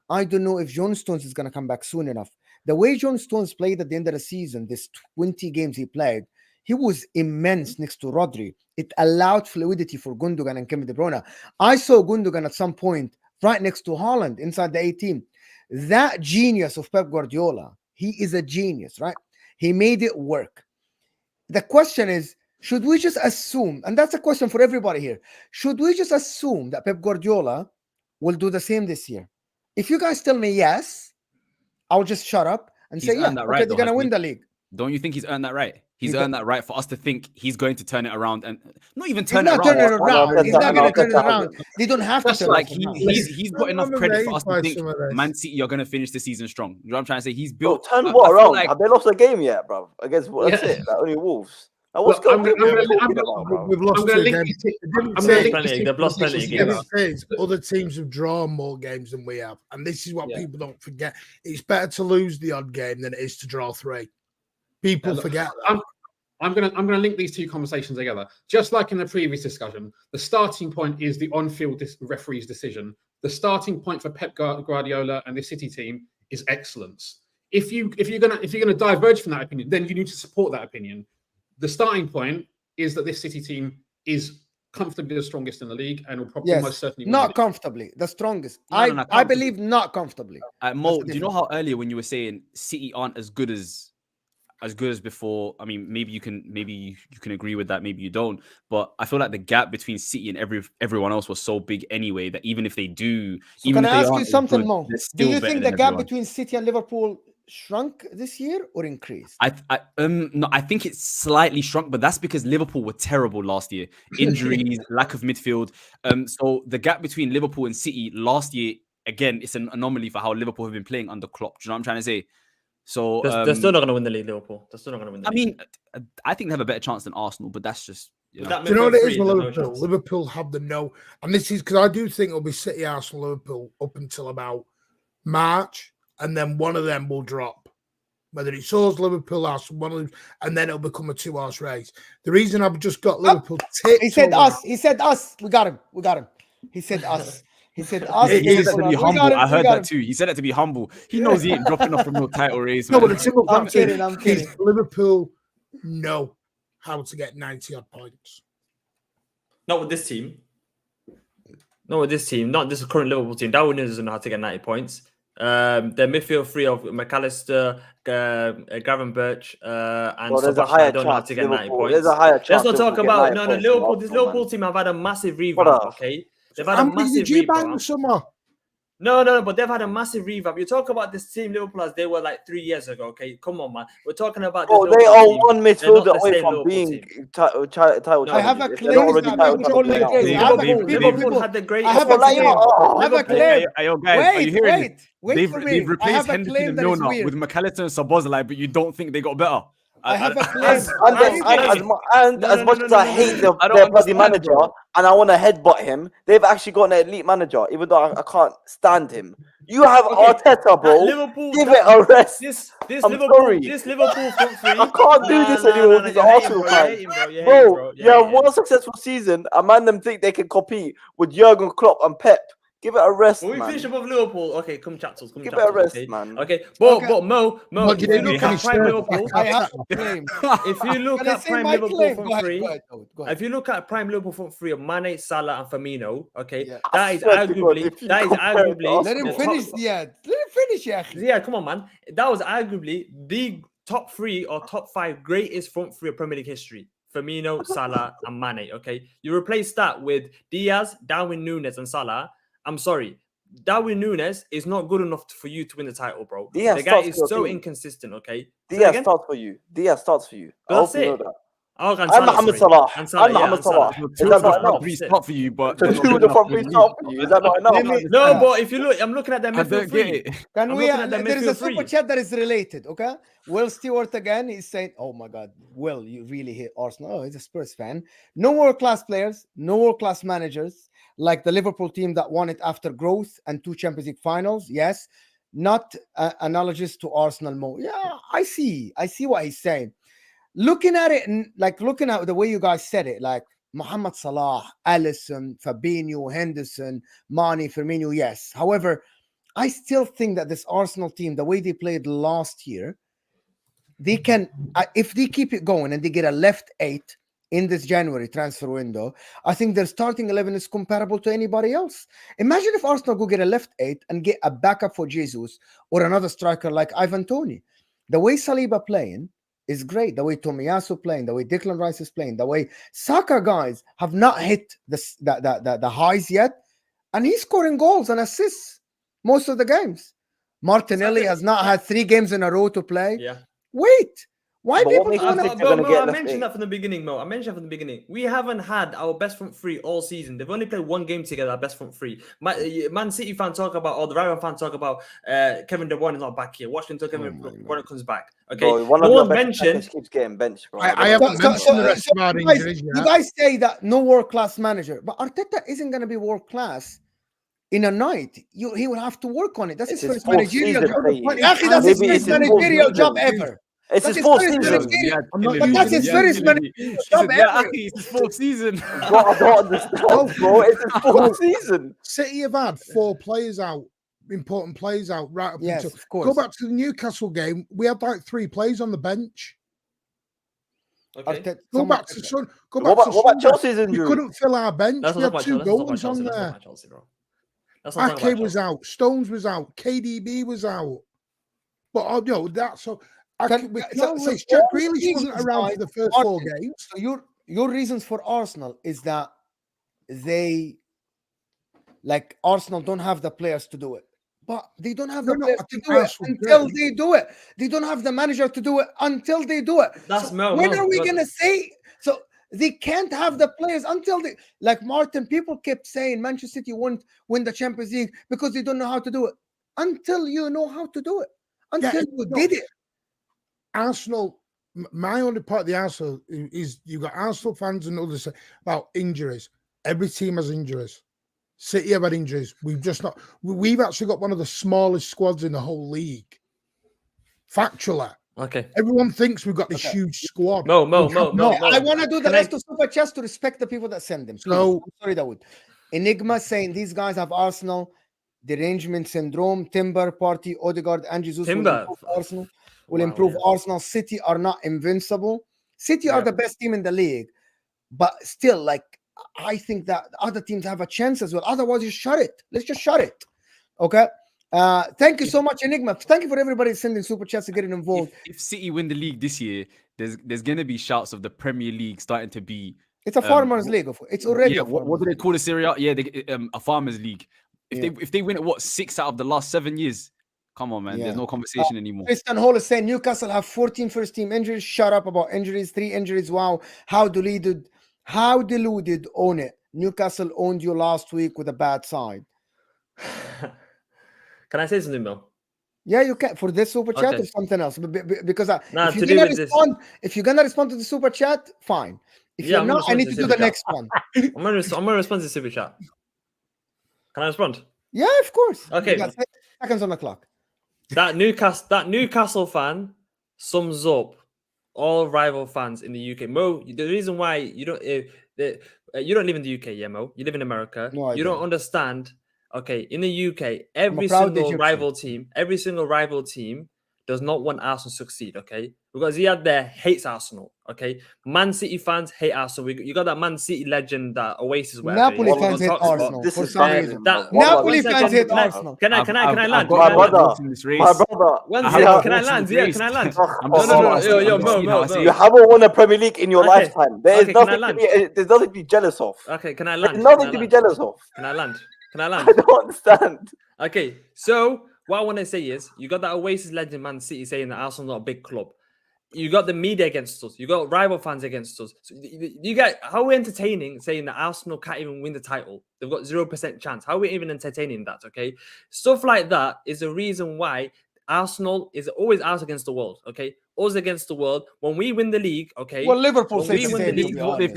I don't know if John Stones is going to come back soon enough. The way John Stones played at the end of the season, this 20 games he played, he was immense next to Rodri. It allowed fluidity for Gundogan and Kevin De Bruyne. I saw Gundogan at some point right next to Haaland inside the 18. That genius of Pep Guardiola, he is a genius, right? He made it work. The question is, should we just assume, and that's a question for everybody here, should we just assume that Pep Guardiola will do the same this year? If you guys tell me yes, I'll just shut up and say, yeah, okay, they're going to win the league. Don't you think he's earned that right? He's earned that right for us to think he's going to turn it around, and not even turn it around. He's not going to turn it around. They don't have to turn like it around. He's got enough credit for us to think Man City are going to finish the season strong. You know what I'm trying to say? He's built. Turn what around? Like, have they lost a game yet, bro? Against what? That's it. Like, only Wolves. What's going on? We've lost 2 games. They've lost plenty of games. Other teams have drawn more games than we have, and this is what people don't forget. It's better to lose the odd game than it is to draw 3. People forget that. I'm gonna link these two conversations together. Just like in the previous discussion, the starting point is the on-field referee's decision. The starting point for Pep Guardiola and the City team is excellence. If you're gonna diverge from that opinion, then you need to support that opinion. the starting point is that this City team is comfortably the strongest in the league and will probably most certainly win not comfortably the strongest. No, I believe not comfortably. Mo, do you know how earlier when you were saying City aren't as good as before? I mean, maybe you can agree with that, maybe you don't. But I feel like the gap between City and everyone else was so big anyway that even if they do, So even can if I they ask you aren't as something, good, Mo? they're Do still you better think than the gap everyone. between City and Liverpool shrunk this year or increased? No, I think it's slightly shrunk, but that's because Liverpool were terrible last year. Injuries, lack of midfield. So the gap between Liverpool and City last year, again, it's an anomaly for how Liverpool have been playing under Klopp. Do you know what I'm trying to say? So They're still not going to win the league, Liverpool. They're still not going to win the league. I mean, I think they have a better chance than Arsenal, but that's just Do you know what it is with Liverpool? Liverpool have the no, and this is because I do think it'll be City, Arsenal, Liverpool up until about March, and then one of them will drop. Whether it's us, Liverpool, Arsenal, one of them, and then it'll become a 2-horse race. The reason I've just got Liverpool. He said us. He said us. We got him. He said us. He said us. He said that to be humble. I heard that too. He said that to be humble. He knows he ain't dropping off from no title race. No, but the simple fact is, I'm kidding. Liverpool know how to get 90-odd points. Not with this team. Not this current Liverpool team. Darwin doesn't know how to get 90 points. Their midfield three of McAllister, Gavin Birch, and Sebastian don't know how to get 90 points. There's a higher chance. Let's not talk about Liverpool. This Liverpool team have had a massive revamp. Okay, they've had a massive revamp. No, but they've had a massive revamp. You talk about this team, Liverpool, as they were like 3 years ago. Okay, come on, man. We're talking about. Oh, they are one midfielder away from being title champions. I have a claim. Liverpool had the greatest. I have a claim. Wait for me. They've replaced Henderson and Milner with McAllister and Szoboszlai, but you don't think they got better. I have a claim. As much as I hate their bloody manager and I want to headbutt him, they've actually got an elite manager, even though I can't stand him. You have Arteta, bro. Liverpool, give it a rest. This Liverpool front three. I can't do this anymore with these Arsenal fans. Bro, you have one successful season, and man them think they can compete with Jurgen Klopp and Pep. Give it a rest, man. We finish above Liverpool. Okay, come chattels. Give it a rest, man. Okay, but Mo, if you look at prime Liverpool, if you look at prime Liverpool front three, if you look at prime Liverpool front three of Mane, Salah, and Firmino, okay, that is arguably. Let him finish. Let him finish, yeah. Yeah, come on, man. That was arguably the top 3 or top 5 greatest front three of Premier League history. Firmino, Salah, and Mane. Okay, you replace that with Diaz, Darwin Núñez, and Salah. I'm sorry, Darwin Núñez is not good enough for you to win the title, bro. The guy is so inconsistent, okay? Diaz starts for you. That's it. And Mohamed Salah. And Mohamed Salah. Is that not enough? Start for you, but the front three start for you. Is that not enough? No, but if you look, I'm looking at them midfield three. There is a super chat that is related, okay? Will Stewart again, he's saying, oh my God, Will, you really hate Arsenal. Oh, he's a Spurs fan. No world-class players, no world-class managers, like the Liverpool team that won it after growth and 2 Champions League finals. Yes, not analogous to Arsenal. Mo. Yeah, I see what he's saying. Looking at it, looking at the way you guys said it, like Mohamed Salah, Alisson, Fabinho, Henderson, Mane, Firmino, yes. However, I still think that this Arsenal team, the way they played last year, they can, if they keep it going and they get a left 8 in this January transfer window, I think their starting 11 is comparable to anybody else. Imagine if Arsenal go get a left 8 and get a backup for Jesus or another striker like Ivan Toney. The way Saliba playing is great. The way Tomiyasu playing, the way Declan Rice is playing, the way Saka guys have not hit the highs yet, and he's scoring goals and assists most of the games. Martinelli has not had 3 games in a row to play. Yeah. Wait. Why people I mentioned that from the beginning, Mo. We haven't had our best front three all season. They've only played 1 game together, our best front three. Man City fans talk about, or the Ryan fans talk about, Kevin De Bruyne is not back here. Watch until Kevin De Bruyne comes back. Okay, bro, no one mentioned. Keeps getting benched, bro. I haven't mentioned the rest of our injuries yet. You guys say that no world-class manager, but Arteta isn't going to be world-class in a night. He will have to work on it. That's his first managerial job. That's his first managerial job ever. It's his 4th season. But that's his first managerial job ever. It's his 4th season. Bro, I don't understand, bro. It's his 4th season. City have had 4 players out, important players out, right up until. Of course. Go back to the Newcastle game. We had like 3 players on the bench. Okay. Go back to Sun. Go What back to about Sunday. Chelsea's We injury? couldn't fill our bench. Let's We not had talk about 2 Chelsea. Let's goals not on talk there. about Chelsea, bro. Let's not talk about Ake was Chelsea. out. Stones was out. KDB was out. But that's so. We can't so list. Jack all Grealish reasons wasn't around why for the first 4 Martin, games. So your reasons for Arsenal is that Arsenal don't have the players to do it. But they don't have the players to do it until they do it. They don't have the manager to do it until they do it. That's When are we going to say? So they can't have the players until they, like Martin, people kept saying Manchester City won't win the Champions League because they don't know how to do it. Until you know how to do it. Until you did it. Arsenal, my only part of the Arsenal is you got Arsenal fans and others say about injuries. Every team has injuries. City have had injuries. We've actually got one of the smallest squads in the whole league. Factually. Okay. Everyone thinks we've got this huge squad. Mo. I want to do the rest of Super Chats to respect the people that send them. So, I'm sorry, Dawood. Enigma saying these guys have Arsenal derangement syndrome. Timber, Party, Odegaard, and Jesus will improve Arsenal. Arsenal. City are not invincible. City are the best team in the league. But still, I think that other teams have a chance as well. Otherwise, you shut it. Let's just shut it. Okay. Thank you so much, Enigma. Thank you for everybody sending super chats and getting involved. If City win the league this year, there's going to be shouts of the Premier League starting to be. It's a farmers' league. It's already. Yeah. What do they call this area? Yeah, a farmers' league. If they win it, 6 out of the last 7 years? Come on, man. There's no conversation anymore. Christian Hall is saying Newcastle have 14 first-team injuries. Shut up about injuries. 3 injuries. Wow. How deluded own it. Newcastle owned you last week with a bad side. Can I say something, Bill? Yeah, you can for this super chat or something else. Because if you're gonna respond to the super chat, fine. If you're not, I need to do the next one. I'm gonna respond to the super chat. Can I respond? Yeah, of course. Okay. You got 6 seconds on the clock. That Newcastle fan sums up all rival fans in the UK. Mo, the reason why you don't live in the UK, yeah, Mo. You live in America. No, you don't understand. Okay, in the UK, every single rival team does not want Arsenal to succeed. Okay, because Ziad there hates Arsenal. Okay, Man City fans hate Arsenal. You got that Man City legend that Oasis wear. Napoli fans hate Arsenal for some reason. Napoli fans hate Arsenal. Can I land? My brother. Can I land? Can I land? Yo, Mo. You haven't won a Premier League in your lifetime. There's nothing to be jealous of. Okay, can I land? There's nothing to be jealous of. Can I land? I don't understand. Okay, so what I want to say is you got that Oasis legend Man City saying that Arsenal's not a big club. You got the media against us. You got rival fans against us. So you get how entertaining saying that Arsenal can't even win the title. They've got 0% chance. How are we even entertaining that? Okay, stuff like that is the reason why Arsenal is always us against the world. Okay, us against the world. When we win the league, okay. Well, Liverpool says we win the league. No. This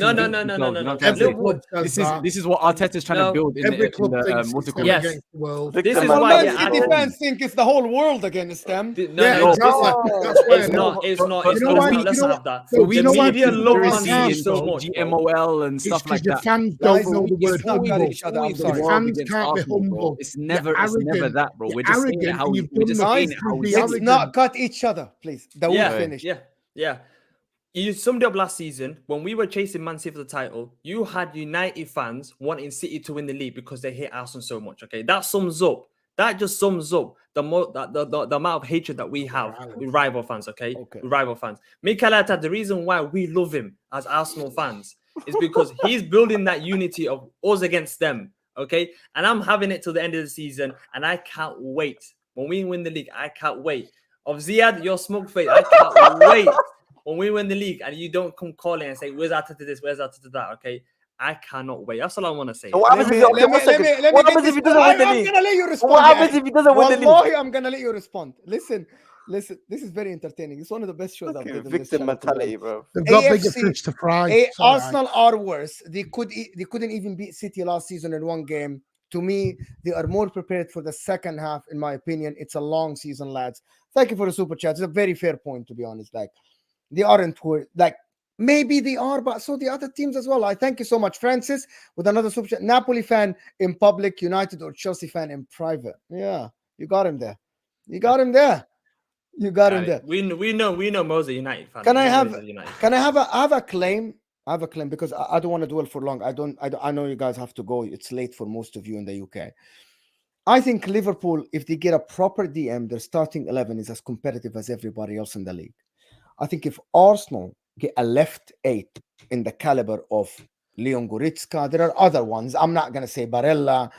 is what Arteta's trying to build in every club Yes. against the world. This is Man why City fans think it's the whole world against them. Exactly. It's not. Let's have that. So we the media love Man City see so much. GMOL and stuff like the that. fans don't know the word humble. The fans can't be humble. It's never that, bro. We're just saying how Let's not cut each other, please. That will finish. Yeah. You summed it up last season when we were chasing Man City for the title. You had United fans wanting City to win the league because they hate Arsenal so much. Okay, that just sums up the amount of hatred that we have with rival fans. Okay, with rival fans. Mikel Arteta, the reason why we love him as Arsenal fans is because he's building that unity of us against them. Okay, and I'm having it till the end of the season, and I can't wait. When we win the league, I can't wait. Of Ziad, your smoke face, I can't wait. When we win the league and you don't come calling and say, where's Arteta this, where's Arteta that, okay? I cannot wait. That's all I want to say. What happens if he doesn't win the league? I'm going to let you respond. What happens if he doesn't win the league? Wallahi, I'm going to let you respond. Listen. This is very entertaining. It's one of the best shows I've done. Victim mentality, bro. They've got bigger fish to fry. Arsenal are worse. They couldn't even beat City last season in one game. To me, they are more prepared for the second half, in my opinion. It's a long season, lads. Thank you for the super chat. It's a very fair point, to be honest. They aren't poor. Maybe they are, but so the other teams as well. I thank you so much, Francis, with another super chat. Napoli fan in public, United or Chelsea fan in private. Yeah, you got him there. You got him there. We know Mo's a United fan. Can I We know have he's a United fan. can I have a claim? I have a claim because I don't want to dwell for long. I know you guys have to go. It's late for most of you in the UK. I think Liverpool, if they get a proper DM, their starting 11 is as competitive as everybody else in the league. I think if Arsenal get a left 8 in the caliber of Leon Goretzka, there are other ones. I'm not going to say Barella.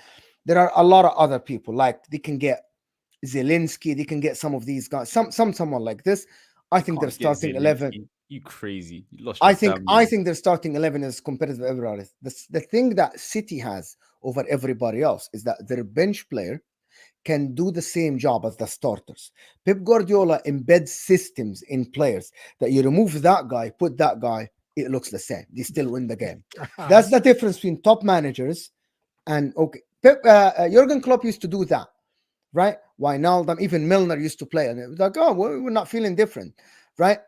There are a lot of other people. Like they can get Zelensky. They can get some of these guys. Someone like this. I think their starting 11. You crazy. You lost your I think their starting 11 is competitive everywhere. The thing that City has over everybody else is that their bench player can do the same job as the starters. Pep Guardiola embeds systems in players that you remove that guy, put that guy, it looks the same. They still win the game. That's the difference between top managers and Jurgen Klopp used to do that, right? Wijnaldum, even Milner used to play, and it was like, oh, we're not feeling different, right?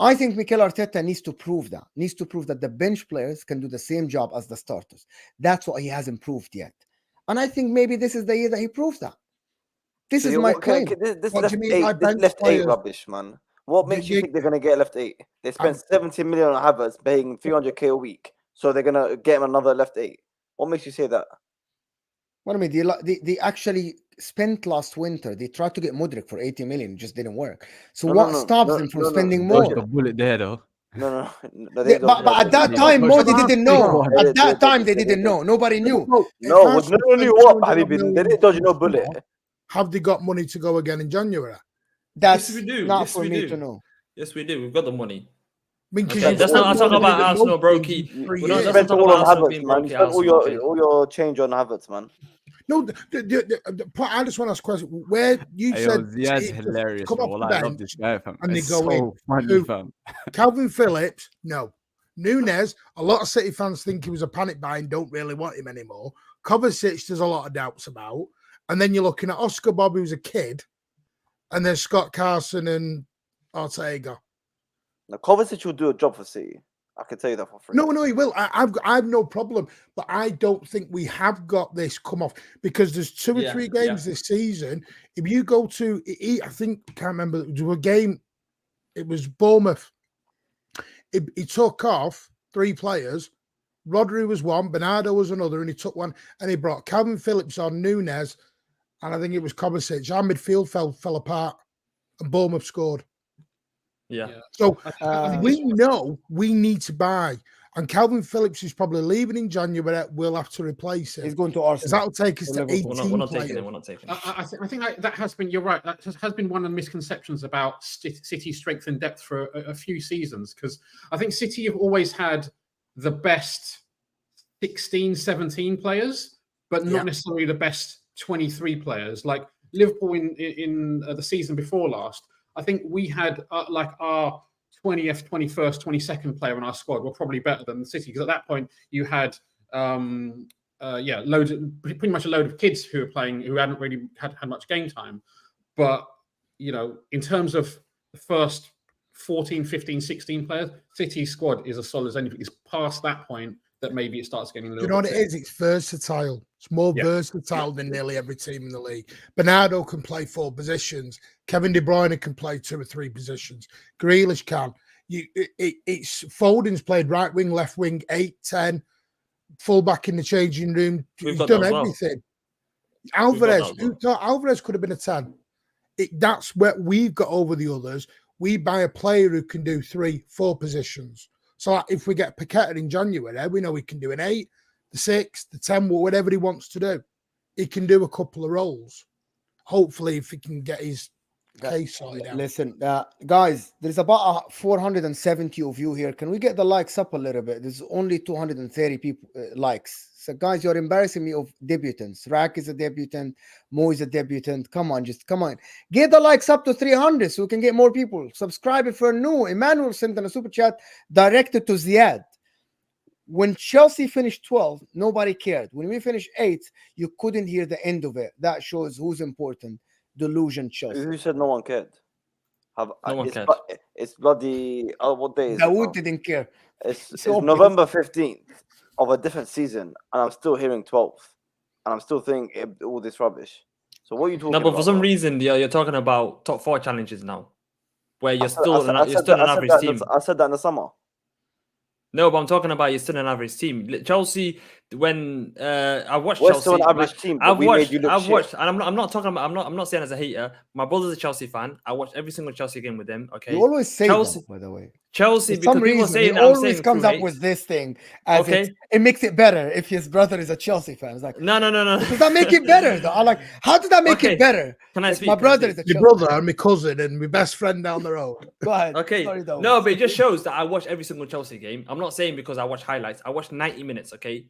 I think Mikel Arteta needs to prove that the bench players can do the same job as the starters. That's what he hasn't proved yet. And I think maybe this is the year that he proves that. This is my claim. This left eight rubbish, man. What makes you think they're going to get left 8? They spent 70 million on Havertz, paying 300k a week. So they're going to get him another left 8. What makes you say that? What I mean, they actually spent last winter. They tried to get Mudryk for 80 million, it just didn't work. So what stops them from spending more? Dodged a bullet there, though. No. But at that time, Mo, they didn't know. At that time, they didn't know. Nobody knew. No one knew what, Habibi. They didn't dodge no bullet. Have they got money to go again in January? That's Yes, we do. not Yes, for we me do. to know. Yes, we do. We've got the money. I mean, That's not talking about Arsenal, bro. You spent all on Havertz, man. You spent all your change on Havertz, man. No, I just want to ask a question. Where you said Ziad's hilarious, bro. I love this guy, fam. And they It's go so in. funny, fam. Calvin Phillips, no. Nunez, a lot of City fans think he was a panic buy and don't really want him anymore. Kovacic, there's a lot of doubts about. And then you're looking at Oscar Bob, who's a kid, and then Scott Carson and Ortega. Now, Kovacic will do a job for City. I can tell you that for free. No, he will. I have no problem, but I don't think we have got this come off because there's 2 or 3 games this season. If you go to, I think, can't remember, it was a game, it was Bournemouth. He took off 3 players. Rodri was one, Bernardo was another, and he took one, and he brought Calvin Phillips on, Nunez, and I think it was Kovacic. Our midfield fell apart, and Bournemouth scored. Yeah. So we know we need to buy, and Calvin Phillips is probably leaving in January. We'll have to replace him. He's going to Arsenal. That'll take us to 18 We're not players. taking him. We're not taking him. I think that has been. You're right. That has been one of the misconceptions about City's strength and depth for a few seasons, because I think City have always had the best 16, 17 players, but not necessarily the best 23 players. Like Liverpool in the season before last, I think we had like our 20th, 21st, 22nd player in our squad were probably better than the City, because at that point you had pretty much a load of kids who were playing who hadn't really had much game time. But in terms of the first 14, 15, 16 players, City's squad is as solid as anything. It's past that point that maybe it starts getting a little. Do you know what it is? It's versatile. It's more versatile than nearly every team in the league. Bernardo can play 4 positions. Kevin De Bruyne can play 2 or 3 positions. Grealish can. It's Foden's played right wing, left wing, 8, 10, full back in the changing room. He's done everything. Alvarez could have been a 10. That's what we've got over the others. We buy a player who can do 3, 4 positions. So if we get Paqueta in January, we know he can do an 8, the 6, the 10, whatever he wants to do. He can do a couple of roles. Hopefully, if he can get his case sorted out. Listen, guys, there's about 470 of you here. Can we get the likes up a little bit? There's only 230 people likes. So, guys, you're embarrassing me of debutants. Rak is a debutant. Mo is a debutant. Come on, just come on. Get the likes up to 300 so we can get more people. Subscribe if you're new. Emmanuel sent in a super chat directed to Ziad. When Chelsea finished 12, nobody cared. When we finished 8th, you couldn't hear the end of it. That shows who's important. Delusion Chelsea. Who said no one cared? No one cared. It's bloody. What day is it? Dawood didn't care. It's November 15th of a different season, and I'm still hearing 12th, and I'm still thinking all this rubbish. So what are you talking No, about? but for some bro? reason, you're talking about top 4 challenges now, where I you're said- still I you're said still an that- I said average that team. I said that in the summer. No, but I'm talking about you're still an average team. Chelsea, when I watched We're Chelsea, still an average team, but I've we made you look shit. watched, and I'm not talking about. I'm not saying as a hater. My brother's a Chelsea fan. I watched every single Chelsea game with him. Okay, You always say Chelsea, that, by the way. Chelsea, For because some people reason, say he that I'm always saying comes through up hate. with this thing as Okay. it makes it better if his brother is a Chelsea fan. It's like, No. does that make it better? Though? I'm like, how does that make Okay. it better? Can I Like, speak? my Can I brother speak? is a My Chelsea. brother and my cousin and my best friend down the road. Go ahead. Okay. Sorry, though. No, but it just shows that I watch every single Chelsea game. I'm not saying because I watch highlights. I watch 90 minutes, okay?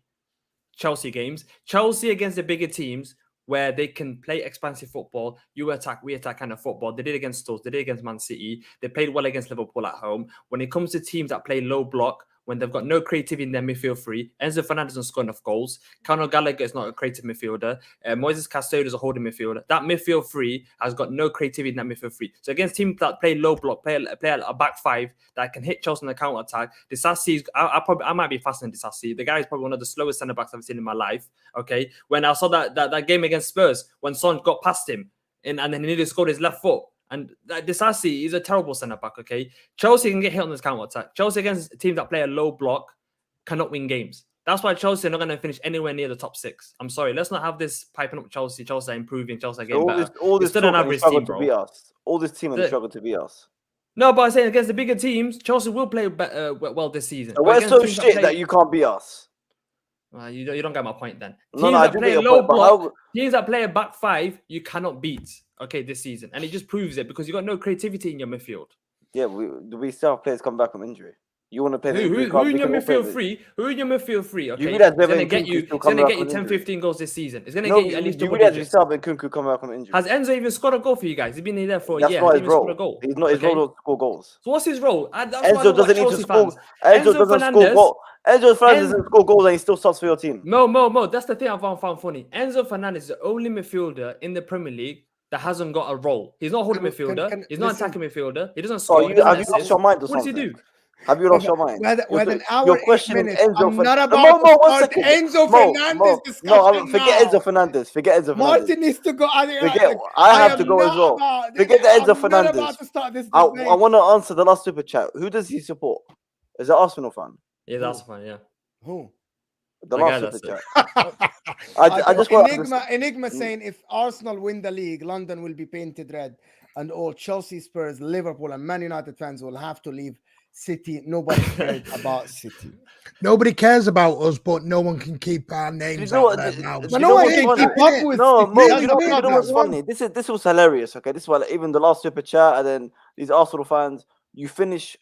Chelsea games. Chelsea against the bigger teams where they can play expansive football. You attack, we attack kind of football. They did against Spurs. They did against Man City. They played well against Liverpool at home. When it comes to teams that play low block, when they've got no creativity in their midfield three, Enzo Fernandez doesn't score enough goals. Conor Gallagher is not a creative midfielder. Moises Caicedo is a holding midfielder. That midfield three has got no creativity in that midfield three. So against teams that play low block, play a back five that can hit Chelsea on the counter attack, Disasi, I might be faster than Disasi. The guy is probably one of the slowest centre backs I've seen in my life. Okay, when I saw that game against Spurs, when Son got past him and then he nearly scored his left foot. And Disasi is a terrible centre back. Okay, Chelsea can get hit on this counter attack. Chelsea against teams that play a low block cannot win games. That's why Chelsea are not going to finish anywhere near the top 6. I'm sorry. Let's not have this piping up Chelsea. Chelsea are improving. Chelsea are getting better. All this still an talk and average struggle team, to bro. beat us. All this team and struggle to beat us. No, but I'm saying against the bigger teams, Chelsea will play well this season. So But we're against so teams shit that you can't beat us. You don't get my point then. No, Teams I that do play get a your low point, but block, teams that play a back five, you cannot beat. Okay, this season, and it just proves it because you got no creativity in your midfield. Yeah, we still have players come back from injury. You want to play Who in your midfield three? Who in your midfield three? Okay, realize it's gonna get Nkunku you. still It's gonna coming get back you from 10, injury? 15 goals this season. It's gonna No, get you at least you double realize digits. yourself and Nkunku coming back from injury. Has Enzo even scored a goal for you guys? He's been there for a That's year. not Hasn't his even scored a role. goal. He's not his Okay? role to score goals. So what's his role? That's why I Enzo don't doesn't like need to Chelsea score. fans. Enzo doesn't score goals. Enzo Fernandez doesn't score goals and he still starts for your team. Mo. That's the thing I found funny. Enzo Fernandez is the only midfielder in the Premier League that hasn't got a role. He's not a holding midfielder. He's not attacking midfielder. He doesn't score. He doesn't Have you lost assist. your mind or What does he something? do? Have you lost your mind? With an hour, You're 8 questioning minutes. Enzo I'm not Fernandez. about to One start second. Enzo Fernandez discussion No, forget now. Enzo Fernandez. Forget Enzo Fernandez. Martin needs to go. I have to go as well. Forget the Enzo I'm Fernandez. not about to start this I debate. want to answer the last super chat. Who does he support? Is it Arsenal fan? Yeah, that's fine. Yeah. Who? The The guy last super that's chat. I just want Enigma saying if Arsenal win the league, London will be painted red, and all Chelsea, Spurs, Liverpool, and Man United fans will have to leave City. Nobody cares about City. Nobody cares about us, but no one can keep our names out their mouths. But no one can keep up with No, City. Mo, That's you the know problem. what's funny? This was hilarious. Okay, this was even the last super chat, and then these Arsenal fans. You finish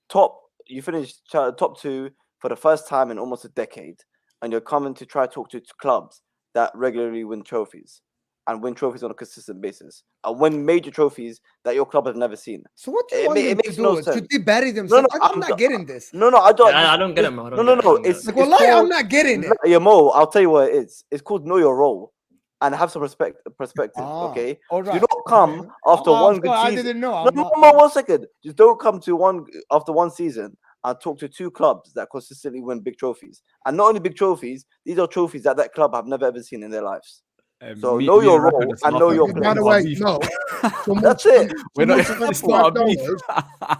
top 2 for the first time in almost a decade, and you're coming to try to talk to clubs that regularly win trophies and win trophies on a consistent basis and win major trophies that your club has never seen. So what do you want them makes to no do? sense. Should they bury themselves? No, I'm not getting this. No, I don't. I don't get him. No. It's Like, well, I'm not getting it. Yeah, Mo, I'll tell you what it is. It's called know your role and have some perspective. Okay, all right. Do not come after one good season. I didn't know. No, 1 second. Just don't come to after one season and talk to 2 clubs that consistently win big trophies. And not only big trophies, these are trophies that club have never ever seen in their lives. So know your role and know your By the way, no. That's it.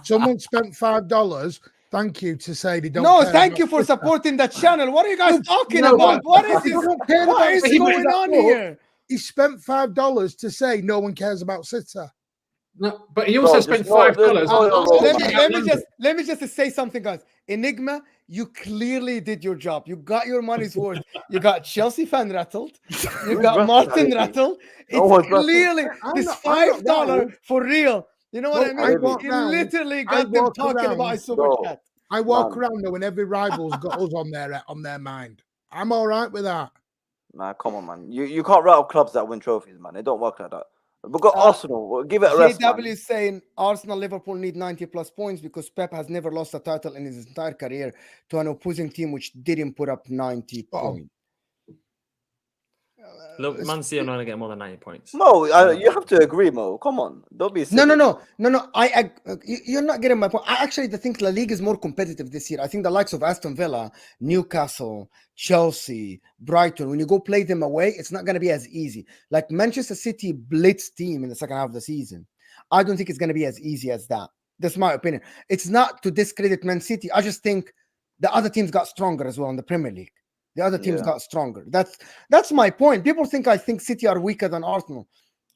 Someone spent $5. Thank you to say they don't. No, care thank about you for Twitter. supporting the channel. What are you guys talking No, about? What is They this? don't care What about is City. going on here? He spent $5 to say no one cares about City. No, but he also spent $5. Let me just say something, guys. Enigma, you clearly did your job. You got your money's worth. You got Chelsea fan rattled. You got Martin rattled. It's clearly this $5 for real. You know what I mean? You literally got them talking about a super chat. I walk around knowing every rival's got us on their mind. I'm all right with that. Nah, come on, man. You can't rattle clubs that win trophies, man. They don't work like that. We've got Arsenal. We'll give it a rest, JW man. is saying Arsenal, Liverpool need 90+ points because Pep has never lost a title in his entire career to an opposing team which didn't put up 90 points. Look, Man City are not going to get more than 90 points. Mo, you have to agree, Mo. Come on, don't be silly. No. You're not getting my point. I actually think La Liga is more competitive this year. I think the likes of Aston Villa, Newcastle, Chelsea, Brighton, when you go play them away, it's not going to be as easy. Like Manchester City blitz team in the second half of the season. I don't think it's going to be as easy as that. That's my opinion. It's not to discredit Man City. I just think the other teams got stronger as well in the Premier League. The other teams got stronger. That's my point. People think I think City are weaker than Arsenal.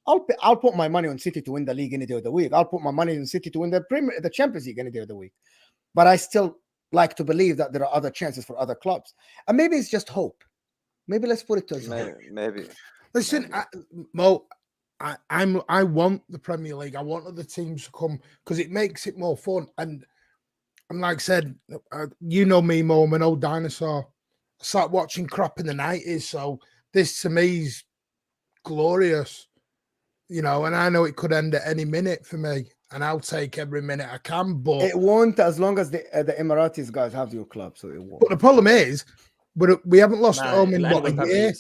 I'll put my money on City to win the league any day of the week. I'll put my money on City to win the Champions League any day of the week. But I still like to believe that there are other chances for other clubs. And maybe it's just hope. Maybe let's put it to hope. Maybe. Listen, Mo, I want the Premier League. I want other teams to come because it makes it more fun. And like I said, you know me, Mo, I'm an old dinosaur. I started watching crap in the 90s, so this to me is glorious, and I know it could end at any minute for me, and I'll take every minute I can, but it won't as long as the Emiratis guys have your club, so it won't. But the problem is, we haven't lost at home in a year.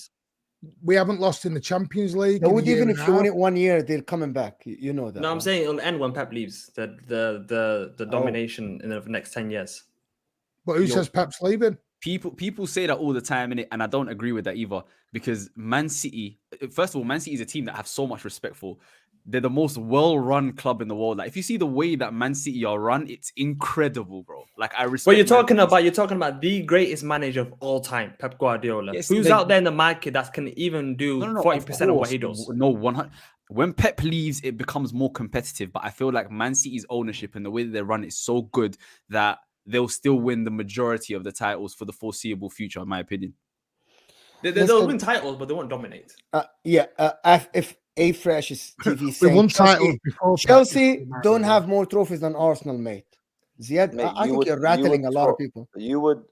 We haven't lost in the Champions League. They would even if you win it 1 year, they're coming back. You know that. No, I'm saying it'll end when Pep leaves. The domination in the next 10 years. But who says Pep's leaving? People say that all the time, innit? And I don't agree with that either. Because Man City, first of all, Man City is a team that I have so much respect for. They're the most well-run club in the world. Like, if you see the way that Man City are run, it's incredible, bro. Like, I respect. But you're talking about the greatest manager of all time, Pep Guardiola. Yes, who's out there in the market that can even do 40% of what he does? No, 100. When Pep leaves, it becomes more competitive. But I feel like Man City's ownership and the way that they run is so good that they'll still win the majority of the titles for the foreseeable future, in my opinion. They'll win titles, but they won't dominate. If A-Fresh is TV saying we won titles before Chelsea don't have more trophies than Arsenal, mate. Ziad, Mate, I think you're rattling a lot of people. You would,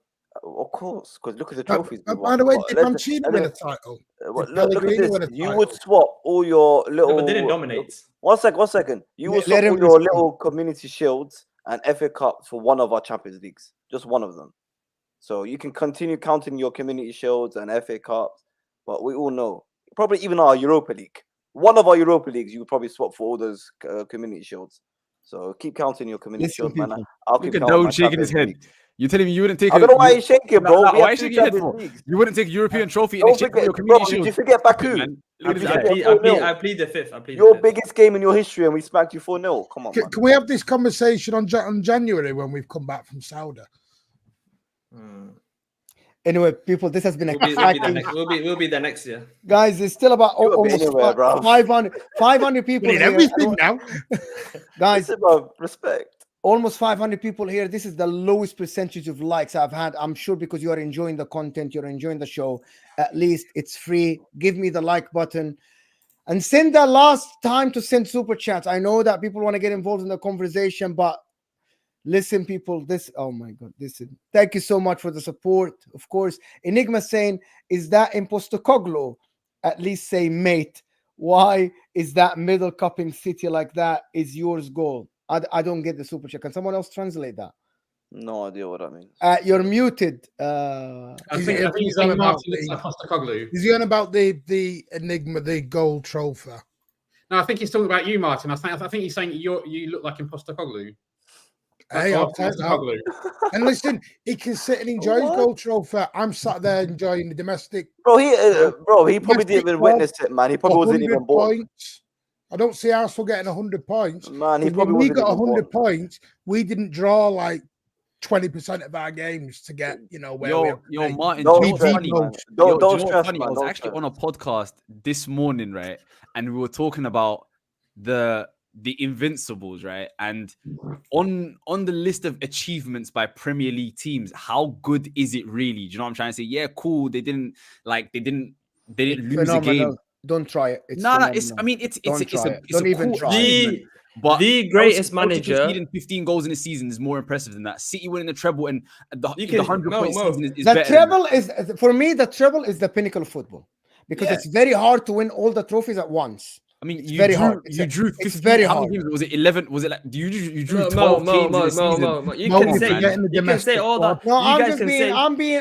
of course, because look at the trophies. By the way, did Mancini win a title? Look at this. You would swap all your little. No, but they didn't dominate. One second. You would swap all your little community shields and FA Cups for one of our Champions Leagues, just one of them. So you can continue counting your community shields and FA Cups, but we all know, probably even our Europa League, one of our Europa Leagues, you would probably swap for all those community shields. So keep counting your community shields, man. I'll keep counting. Don't shaking his head. You're telling me you wouldn't take? I don't know why he's shaking, bro. Why are you shaking your head, bro? You wouldn't take a European trophy in exchange for your community shield. Did you forget Baku? I plead the fifth. Your biggest game in your history, and we smacked you 4-0. Come on, man. Can we have this conversation on January when we've come back from Saudi? Anyway, people, this has been we'll be there next year. Guys, it's still about almost 500 people here. Everything now. Guys, it's about respect. Almost 500 people here. This is the lowest percentage of likes I've had. I'm sure because you are enjoying the content, you're enjoying the show. At least it's free. Give me the like button. And send the last time to send super chats. I know that people want to get involved in the conversation, but listen, people, oh my God, listen. Thank you so much for the support. Of course, Enigma saying, is that Impostocoglou? At least say, mate, why is that middle cupping City like that is yours goal? I don't get the super chat. Can someone else translate that? No idea what that means. You're muted. I think he's on about Postecoglou. Is he on about the Enigma, the gold trophy? No, I think he's talking about you, Martin. I think he's saying you look like Postecoglou. Hey, I'll take that. And listen, he can sit and enjoy his gold trophy. I'm sat there enjoying the domestic. Bro, he probably didn't even witness it, man. He probably wasn't even born. I don't see Arsenal getting 100 points. Man, he probably when we got 100 points, we didn't draw like 20% of our games to get, where Yo, Martin, don't stress, man. I was actually on a podcast this morning, right? And we were talking about the Invincibles, right? And on the list of achievements by Premier League teams, how good is it really? Do you know what I'm trying to say? Yeah, cool. They didn't lose a game. Don't try it. It's don't even try. But the greatest manager conceding 15 goals in a season is more impressive than that. City winning the treble and the 100-point season is the better. Treble is, for me, the treble is the pinnacle of football because it's very hard to win all the trophies at once. I mean, It's very hard. You drew 15. It's very how hard. many games? Was it 11? Was it like you drew Mo, 12 Mo, games Mo, in a season? Mo. You Mo, can you're say forgetting the you can say domestic all that. No, You I'm guys just can being, say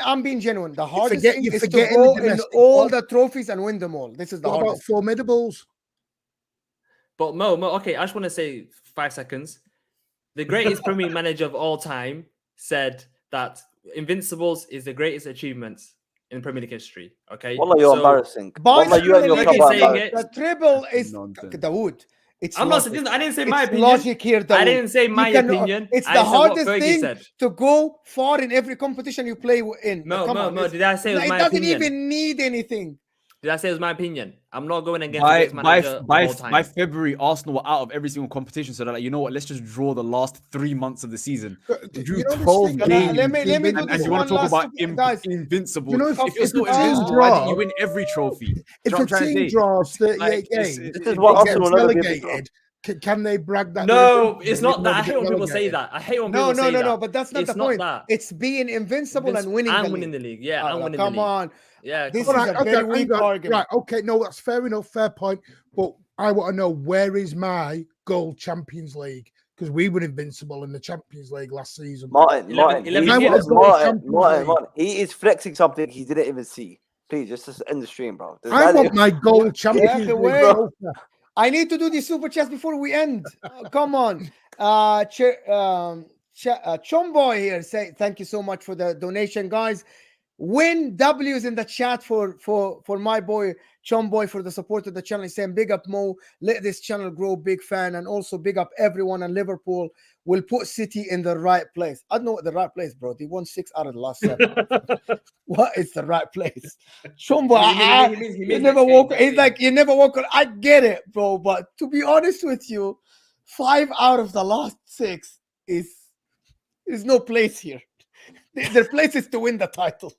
I'm being genuine. The hardest forget- thing you're is to forgetting go the in domestic all squad. the trophies and win them all. This is the What about hardest. formidables? But Mo, okay, I just want to say 5 seconds. The greatest Premier League manager of all time said that Invincibles is the greatest achievements in Premier League history. Okay, Wallah, you're So- embarrassing. By Wallah, you and your the keep club are saying embarrassing. it. The treble is Nonsense. Dawood. It's I'm not logic. saying. I didn't say my It's opinion. logic here, Dawood. I didn't say my You can- opinion. It's I the said what hardest Fergie thing said. to go far in every competition you play in. Mo, Come Mo, on, Mo, it's- did I say it was it my doesn't opinion? even need anything. Did I say it was my opinion? I'm not going against the greatest manager of all time. By February, Arsenal were out of every single competition. So they're like, you know what? Let's just draw the last 3 months of the season. We drew You know this 12 thing- games. Let me do and this you want one to talk last, about guys. invincible. You know, if you're if still the team invincible, why didn't you draws- win every trophy? Do you If know a what I'm trying to team say? draws 38 Like, games, This is what it Arsenal gets will never be able to relegated. Can they brag that? No, they're it's not that. I never hate get when people say relegated? that. I hate when No, people say that. no. But that's not It's the not point. that. It's being invincible and winning I'm the winning league. the league. Yeah, Oh, I'm winning come the league. on. Yeah, This come is on. a very weak hang on. argument. Right, okay, no, that's fair enough, fair point. But I want to know, where is my goal Champions League? Because we were invincible in the Champions League last season. Martin, 11 he's- games. Martin, he is flexing something he didn't even see. Please, just end the stream, bro. This I guy want didn't- my goal Champions okay, League wait. trophy. I need to do the super chats before we end. Come on. Chomboy here say thank you so much for the donation, guys. Win W's in the chat for my boy Chomboy for the support of the channel. He's saying big up Mo, let this channel grow, big fan, and also big up everyone in Liverpool. Will put City in the right place. I don't know what the right place, bro. They won 6 out of the last 7. What is the right place? Chomboy, you never walk. It's like you never walk. I get it, bro. But to be honest with you, 5 out of the last 6 is no place here. Their place is to win the title.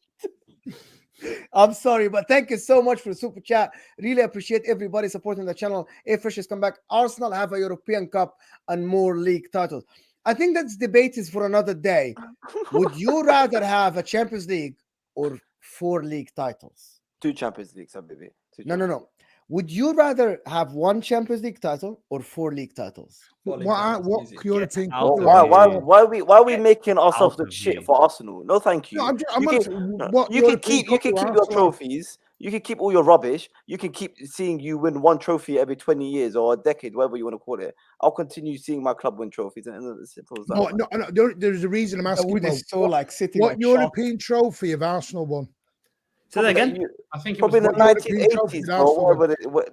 I'm sorry, but thank you so much for the super chat. Really appreciate everybody supporting the channel. Fresh has come back. Arsenal have a European Cup and more league titles. I think that's debate is for another day. Would you rather have a Champions League or 4 league titles? 2 Champions Leagues, baby. No. Would you rather have 1 Champions League title or 4 league titles? What Easy. European Get out Cup? of Why are we making ourselves out look of shit here. for Arsenal? No, thank you. No, I'm You asking, can- what You can European keep Cup do your Arsenal have? trophies. You can keep all your rubbish. You can keep seeing you win 1 trophy every 20 years or a decade, whatever you want to call it. I'll continue seeing my club win trophies, and it's simple as that. No, man. there's a reason I'm asking. Wood Mo, is so like sitting. what like European trophy have Arsenal won? Say that Probably again. you- I think it Probably in was the European 1980s, trophy bro. Arsenal won. Whatever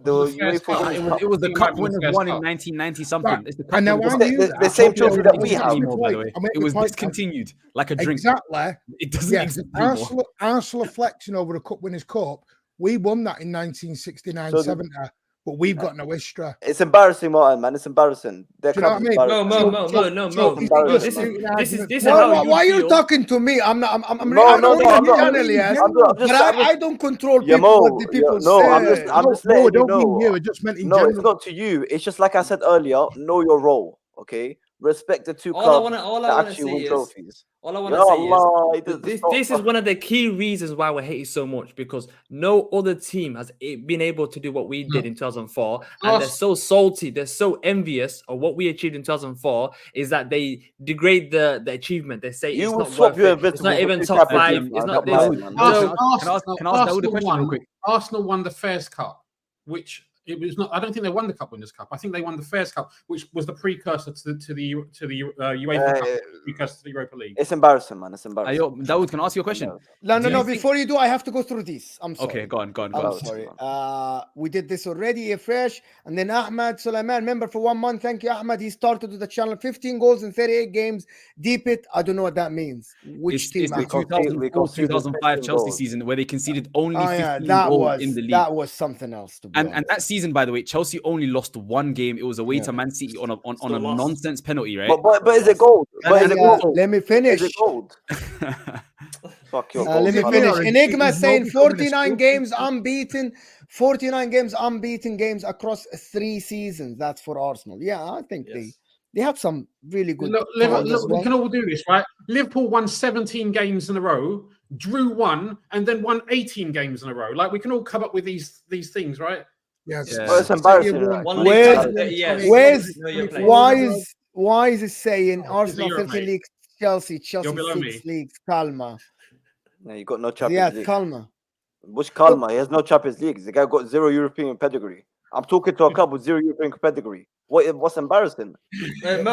the was the first UEFA cup. Women's Cup. It was the It cup might be the winners first won in cup. 1990 something. Right. It's the cup And now winners. I The- knew the- that. the same I'll trophy make that the we point. have. anymore, by the way. I'll make It the was point, discontinued like a drink. Exactly. It doesn't Yeah, exist anymore. Arsenal are flexing over the Cup Winners' Cup. We won that in 1969, So 70, but we've got no history. It's embarrassing, Martin, man. It's embarrassing. Their Do you know club what is I mean? embarrassing. Mo. This is how you Why are you feel. talking to me? I'm not. I'm No, I no, own no, I'm the not. channel, yes, I'm but just- I don't control Yeah, people. Mo, What the people no, say. I'm just No, letting I you don't mean know. you. I just meant in No, general. it's not to you. It's just like I said earlier. Know your role, okay? Respect the 2 All I clubs wanna that actually say win is- trophies. All I want Ya to say Allah, he is does this, stop. this is one of the key reasons why we hate it so much, because no other team has been able to do what we did in 2004, and they're so salty, they're so envious of what we achieved in 2004. Is that they degrade the achievement? They say You it's will not swap worth your it. It's not Invincible for even 2 top Champions 5. Leagues, It's man. not Stop this. lying, man. So Can I ask Dawood a question real quick? Arsenal won the Fairs Cup, which it was not. I don't think they won the Cup Winners' Cup. I think they won the Fairs Cup, which was the precursor to the UEFA Cup, precursor to the Europa League. It's embarrassing, man. It's embarrassing. Dawood, can I ask you a question? No. think- Before you do, I have to go through these. I'm sorry. Okay, go on. I'm sorry. We did this already, fresh. And then Ahmad Sulaiman, member for 1 month. Thank you, Ahmad. He started with the channel. 15 goals in 38 games. Deep it. I don't know what that means. Which team? It's the Ahmad? 2004-2005 Chelsea goals. season where they conceded only Oh 15 yeah, that goals was in the league. that was something else. To be And honest. that season, by the way, Chelsea only lost 1 game. It was away Yeah. to Man City on a Still lost. nonsense penalty, right? But is it gold? But is it gold? let me finish. Is it gold? Fuck your Let gold. me Goals. finish. Orange Enigma is saying not becoming a 49 skill. games unbeaten. 49 games unbeaten games across 3 seasons. That's for Arsenal. Yeah, I think they have some really good. Look, talent as we well. can all do this, right? Liverpool won 17 games in a row, drew 1, and then won 18 games in a row. Like we can all come up with these things, right? Yes. Yeah. Well, it's embarrassing. City like, One Where's- league title, yes. where's- No, you're playing. Why is it saying Oh, Arsenal Europe, 13 mate. leagues, Chelsea below 6 me. leagues, calma. No, you got no Yeah, Champions League. calma. Which Kalma? He has no Champions League. The guy got 0 European pedigree. I'm talking to a club with 0 European pedigree. What's embarrassing? Mo,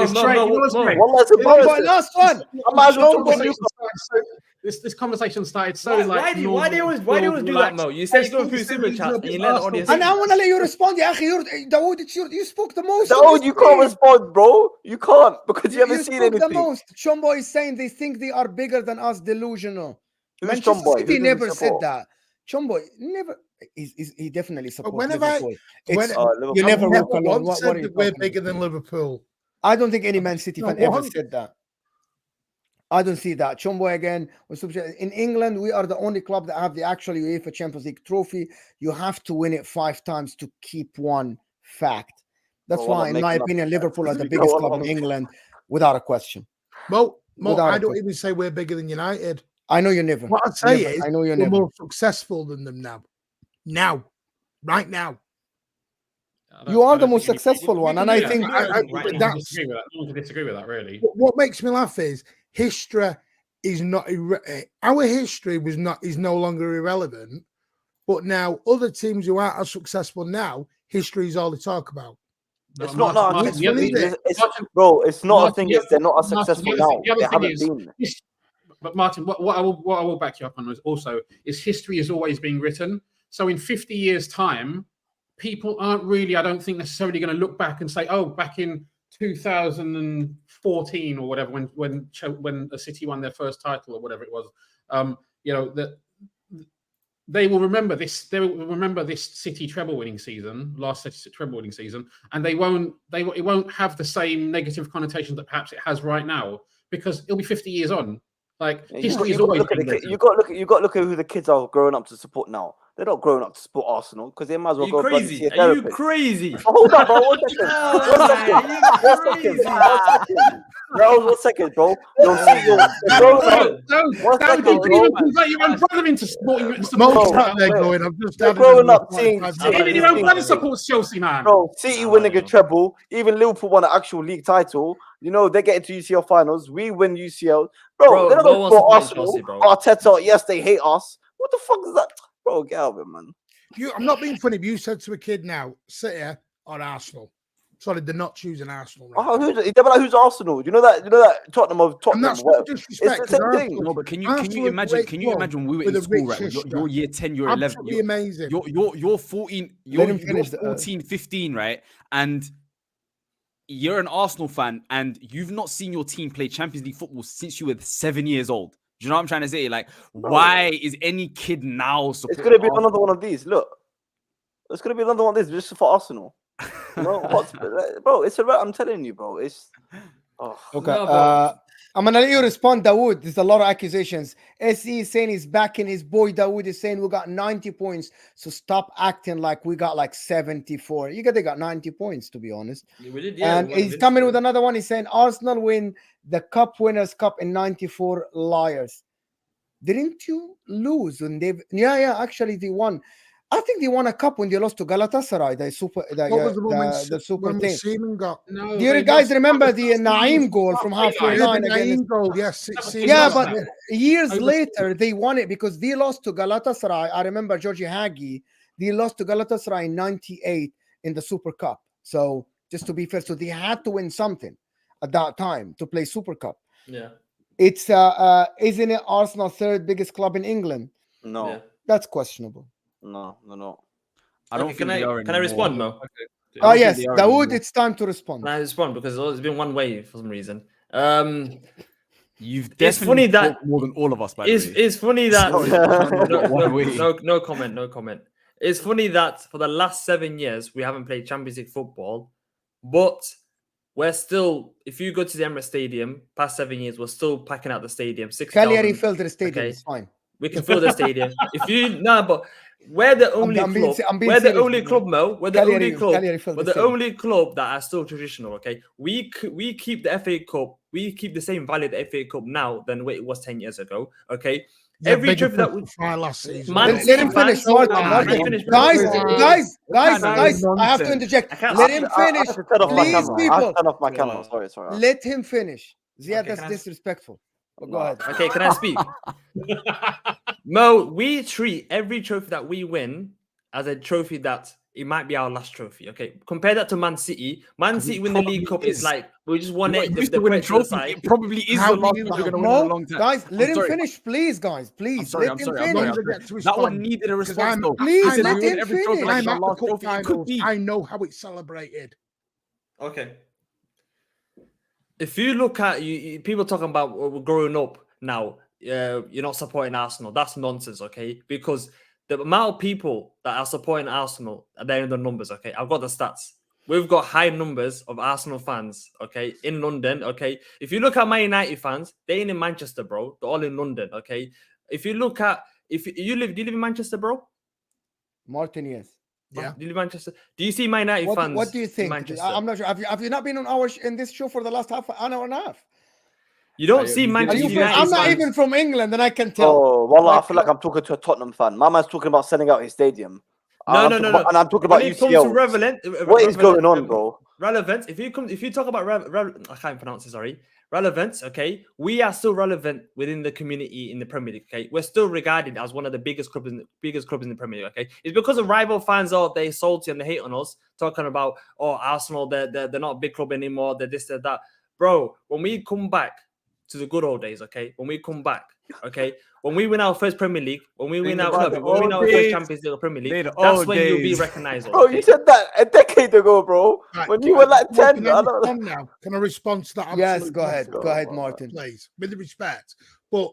It's great. You know what's great? Wallah, it's But embarrassing. last one. I might as well talk to Conversation Newcastle. started this conversation started so Why do you always do that, relaxed. Mo? You say you're going through It's super always chat a and bit you let the Arsenal. audience. And I want to let you respond. Ya akhi, Dawood, you spoke the most. on Dawood, this you can't thing. respond, bro. You can't because you haven't seen spoke the anything. most. Chomboy is saying they think they are bigger than us, delusional. Who's Manchester Chomboy? City Who does he never said support? that. Chomboy never. He definitely supports whenever I- Liverpool. when- Liverpool. You I've never walk never alone. once What said are you that we're talking bigger about? than Liverpool. I don't think any Man City fan ever one. said that. I don't see that. Chomboy again. In England, we are the only club that have the actual UEFA Champions League trophy. You have to win it 5 times to keep one. Fact. That's Well, why, in my making up opinion, facts. Liverpool are the You biggest know club what? in England, without a question. Mo, Without I a don't question. even say we're bigger than United. I know you never. What I'd say Never. is I know you we're never. more successful than them now. Now. Right now. You are the most successful one, and I think no one that's- can disagree with that. No one can disagree with that, really. What makes me laugh is history is not our history is no longer irrelevant, but now other teams who aren't as successful now, history is all they talk about. It's not now. Martin, It's funny that- Bro, it's not Martin, a thing. the Is they're not as Martin, successful the other now. thing- the other They thing haven't is- been. But Martin, what I will back you up on is history is always being written. So in 50 years' time, people aren't really, I don't think, necessarily going to look back and say, oh, back in 2014 or whatever, when a City won their first title or whatever it was, that they will remember this. They will remember this City treble winning season, last City treble winning season, and it won't have the same negative connotations that perhaps it has right now because it'll be 50 years on. Like history is always being written. You got to look at who the kids are growing up to support now. They're not growing up to support Arsenal because they might as well Are go you bloody see crazy? a Are you therapist. crazy? Hold up, bro. 1 second. Oh, man, One second, bro. You'll see. You're growing up. Don't even convert your own brother into supporting. Most Bro, out there going, I'm just they're adding growing another up seeing- 45 seeing- Even minutes. your own brother supports Chelsea, man. Bro, City winning a treble. Even Liverpool won an actual league title. You know, they get into UCL finals. We win UCL. Bro, they're not going to support Arsenal. Chelsea, bro. Arteta, yes, they hate us. What the fuck is that? Bro, get out of it, man. I'm not being funny, but you said to a kid now, City or Arsenal. Sorry, they're not choosing Arsenal. Right Oh, who's Arsenal? You know that Tottenham of and Tottenham. that's whatever. no disrespect. It's the same 'cause thing. Arsenal- No, but can you Arsenal is a imagine? great Can you club imagine when we were with in a school, rich right? history. You're year 10, you're 11. Absolutely amazing. You're 14. Let him You're finish 14, 15, right? And you're an Arsenal fan, and you've not seen your team play Champions League football since you were 7 years old. Do you know what I'm trying to say? Like, why is any kid now It's supporting going to be Arsenal? another one of these. Look, it's going to be another one of these just for Arsenal. You know, bro, it's I'm telling you, bro. It's Okay. No, but- I'm gonna let you respond, Dawood. There's a lot of accusations. SE is saying he's backing his boy. Dawood is saying we got 90 points. So stop acting like we got like 74. They got 90 points, to be honest. We did, And he's coming with another one. He's saying Arsenal win the Cup Winners' Cup in 94. Liars. Didn't you lose? And actually they won. I think they won a cup when they lost to Galatasaray. The super when team. Osimenh got? No, Do you guys remember the Naeem goal from halfway Yeah, line the against? Naeem goal, yes, 16. Yeah, lost but that. years Over- later they won it because they lost to Galatasaray. I remember Georgie Hagi. They lost to Galatasaray in '98 in the Super Cup. So just to be fair, so they had to win something at that time to play Super Cup. Yeah. It's isn't it Arsenal third biggest club in England? no, Yeah. That's questionable. no. I don't Okay, think they are can I anymore. respond, Mo? Oh yes, they are Dawood, anymore. it's time to respond. Can I respond? Because it's been one way for some reason. You've It's definitely funny that- talked more than all of us, by the way. It's funny that No way. no comment. It's funny that for the last 7 years we haven't played Champions League football, but we're still. If you go to the Emirates Stadium, past 7 years, we're still packing out the stadium. Cagliari 6,000. filled the stadium. Okay. It's fine. We can fill the stadium. If you but we're the only I'm being club. I'm being We're the serious, only man. club, Mo. We're the only club. Cagliari filled We're the the stadium. only club that are still traditional. Okay, we keep the FA Cup. We keep the same value of the FA Cup now than what it was 10 years ago. Okay, Every trophy that we last season. Man Let him City finish, fans- Martin. Let Martin. him finish, Guys, bro. guys, What kind of I have to nonsense? interject. I can't- Let him finish. I have to turn off my Please, camera. I have people. to turn off my camera. Sorry. Let him finish. Ziad, Okay, that's can I- disrespectful. But go No. ahead. Okay, can I speak? Mo, we treat every trophy that we win as a trophy that it might be our last trophy. Okay, compare that to Man City. Man City win the League Cup. It's like we just won it. Used The to winning pressure to the trophy. side. It probably is How the do last you trophy we're know? going to win in a Mo, long time. guys, let I'm him sorry. finish, please, guys. Please, I'm sorry. let I'm him sorry. finish. Don't forget to That one respond. needed a Because response, though. Please, He said let we win him every trophy finish. like I'm it's our at the last cup trophy. It could finals. be. I know how it's celebrated. Okay. If you look at people talking about growing up now, you're not supporting Arsenal. That's nonsense, okay? Because the amount of people that are supporting Arsenal, they're in the numbers, okay? I've got the stats. We've got high numbers of Arsenal fans, okay, in London, okay? If you look at Man United fans, they ain't in Manchester, bro. They're all in London, okay? If you look at, do you live in Manchester, bro? Martin, yes. Yeah. Do you live in Manchester? Do you see Man United fans What do you in think? Manchester? I'm not sure. Have you not been on in this show for the last an hour and a half? You don't Are see you Manchester from- United I'm not fans. even from England, and I can tell. Oh, wallah, I Like, feel like I'm talking to a Tottenham fan. My man's talking about selling out his stadium. No. And I'm talking When about it comes to UCL. What is going on, bro? relevance, if you talk about I can't pronounce it. Sorry, relevance. Okay, we are still relevant within the community in the Premier League. Okay, we're still regarded as one of the biggest clubs in the Premier League. Okay, it's because of rival fans they salty and they hate on us, talking about Arsenal. They're not a big club anymore. They're this, they're that, bro. When we come back to the good old days, okay, when we come back, okay, when we win our first Premier League, when we win our first Champions League or Premier League, that's when you'll be recognised. Bro, you said that a decade ago, bro. Right, When you were like 10. Can I respond now? Can I respond to that? yes, absolute go ahead. nonsense? Go ahead, Martin. Please, with the respect. But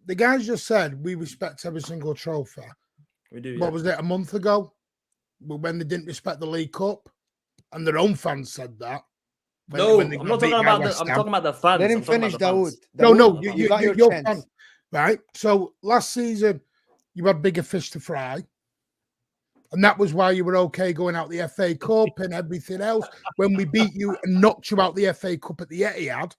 the guys just said we respect every single trophy. We do. What was it, a month ago? When they didn't respect the League Cup? And their own fans said that. I'm not talking about I'm talking about the fans. Let him finish, Dawood. No, you got your you're chance. right? So last season, you had bigger fish to fry. And that was why you were okay going out the FA Cup and everything else. When we beat you and knocked you out the FA Cup at the Etihad.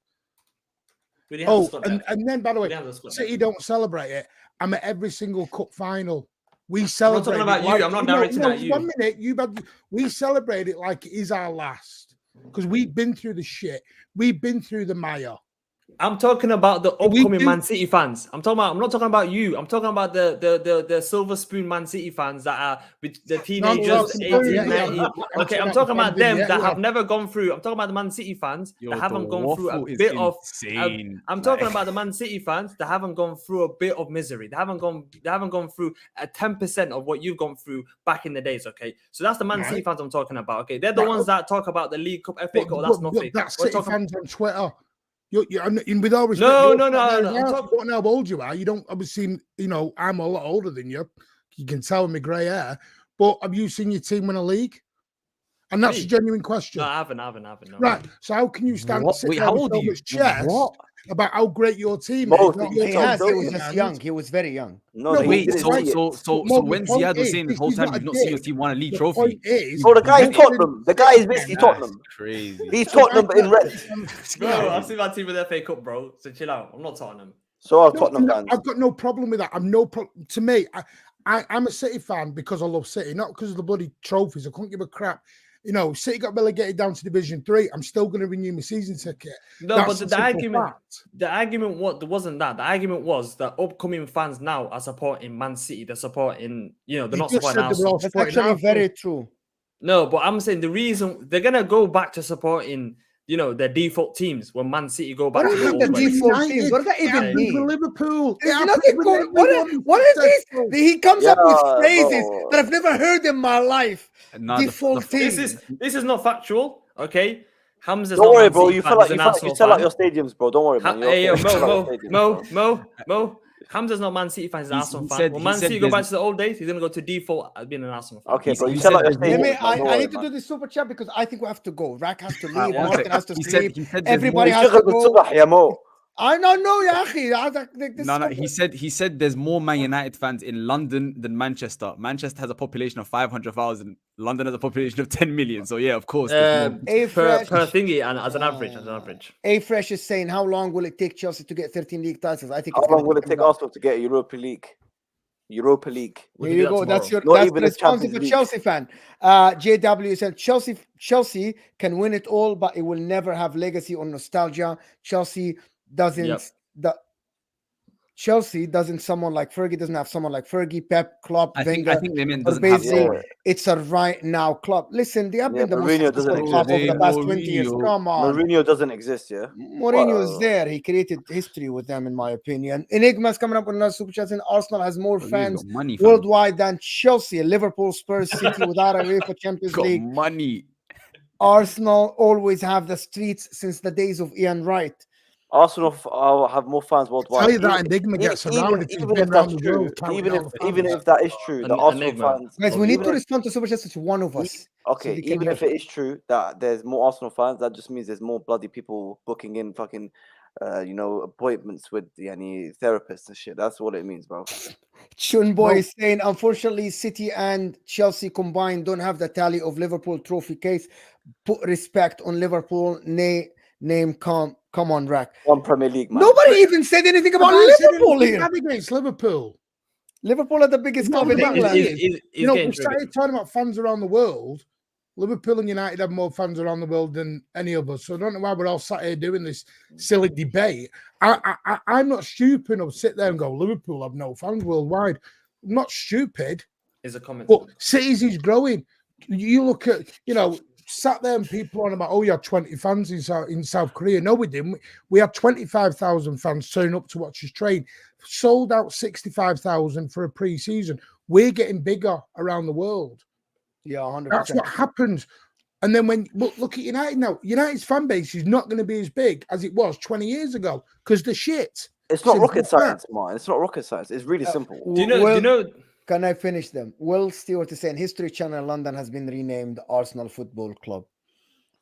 And then, by the way, City don't celebrate it. I'm at every single cup final. We celebrate. I'm not talking about you. I'm not directing at you. 1 minute. We celebrate it like it is our last. Because we've been through the shit. We've been through the mire. I'm talking about the upcoming Man City fans. I'm not talking about you. I'm talking about the silver spoon Man City fans that are with the teenagers, 18, 19. Okay, I'm talking about them that have never gone through. I'm talking about the Man City fans that haven't gone through a bit of. I'm talking about the Man City fans that haven't gone through a bit of misery. They haven't gone through a 10% of what you've gone through back in the days. Okay, so that's the Man City fans I'm talking about. Okay, they're the ones that talk about the League Cup, FA Cup. That's nothing. That's City fans on Twitter. You're with all respect. No. You don't know how old you are. You don't obviously, I'm a lot older than you. You can tell with my grey hair. But have you seen your team win a league? And that's a genuine question. No, I haven't. No. Right. So how can you stand how old are you? About how great your team is? He was just young. He was very young. So when Ziad was saying this whole time you've not seen your team won a league trophy. The guy is Tottenham. The guy is basically Tottenham. Crazy. He's Tottenham in red. Bro, I've seen my team with the FA Cup, bro. So chill out. I'm not Tottenham. So are Tottenham fans. I've got no problem with that. I'm no problem. To me, I'm a City fan because I love City, not because of the bloody trophies. I couldn't give a crap. City got relegated down to Division 3. I'm still going to renew my season ticket. No, but the argument wasn't that. The argument was that upcoming fans now are supporting Man City. They're supporting, they're not supporting Arsenal. That's actually very true. No, but I'm saying the reason they're going to go back to supporting, their default teams when Man City go back. What do you mean the default teams? What does that even mean? Liverpool. What is this? He comes up with phrases that I've never heard in my life. Default teams. This is not factual, okay? Hamza's don't not worry, bro. You sell out your stadiums, bro. Don't worry, man. Hey, Mo. Hamza's not Man City fan. He's an Arsenal fan. When Man City go back to the old days, he's gonna go to default as being an Arsenal fan. Okay, bro. You sell out your stadiums. I need to do the super chat because I think we have to go. Rack has to leave. Martin has to sleep. Everybody has to go. I don't know, ya akhi. No. He said there's more Man United fans in London than Manchester. Manchester has a population of 500,000. London has a population of 10 million. So yeah, of course. There's more. Per thingy and as an average. A Fresh is saying, how long will it take Chelsea to get 13 league titles? I think. How long will it take Arsenal to get a Europa League? Europa League. There you go. That's the response of a Chelsea fan. JW said Chelsea can win it all, but it will never have legacy or nostalgia. Chelsea doesn't. Chelsea doesn't someone like Fergie, doesn't have someone like Fergie, Pep, Klopp, Wenger. I think they meant doesn't have it's a right now club. Listen, they have been the Mourinho most successful club over the past 20 years. Come on. Mourinho doesn't exist, yeah? Mourinho is there. He created history with them, in my opinion. Enigma's coming up with another super chat, and Arsenal has more fans worldwide than Chelsea, Liverpool, Spurs, City without a UEFA Champions League. Money. Arsenal always have the streets since the days of Ian Wright. Arsenal have more fans worldwide. Tell you that Enigma gets around even if that's true. Even if that is true, the Arsenal fans. Guys, we need to respond to super chats to one of us. Okay, so even if it is true that there's more Arsenal fans, that just means there's more bloody people booking in fucking, appointments with any therapists and shit. That's what it means, bro. Chunboy is saying, unfortunately, City and Chelsea combined don't have the tally of Liverpool trophy case. Put respect on Liverpool name. Come on, Rack. One Premier League, man. Nobody even said anything about Liverpool here. Against Liverpool. Liverpool are the biggest club in England. We started talking about fans around the world. Liverpool and United have more fans around the world than any of us. So I don't know why we're all sat here doing this silly debate. I'm not stupid enough to sit there and go, Liverpool have no fans worldwide. I'm not stupid. Is a comment. But Cities is growing. You look at, sat there and people on about, you had 20 fans in South Korea. No, we didn't. We had 25,000 fans turning up to watch us train. Sold out 65,000 for a pre-season. We're getting bigger around the world. Yeah, 100%. That's what happens. And then when look at United now, United's fan base is not going to be as big as it was 20 years ago because the shit. It's not rocket science, man. It's not rocket science. It's really simple. Do you know? Can I finish them? Will Stewart is saying History Channel London has been renamed Arsenal Football Club.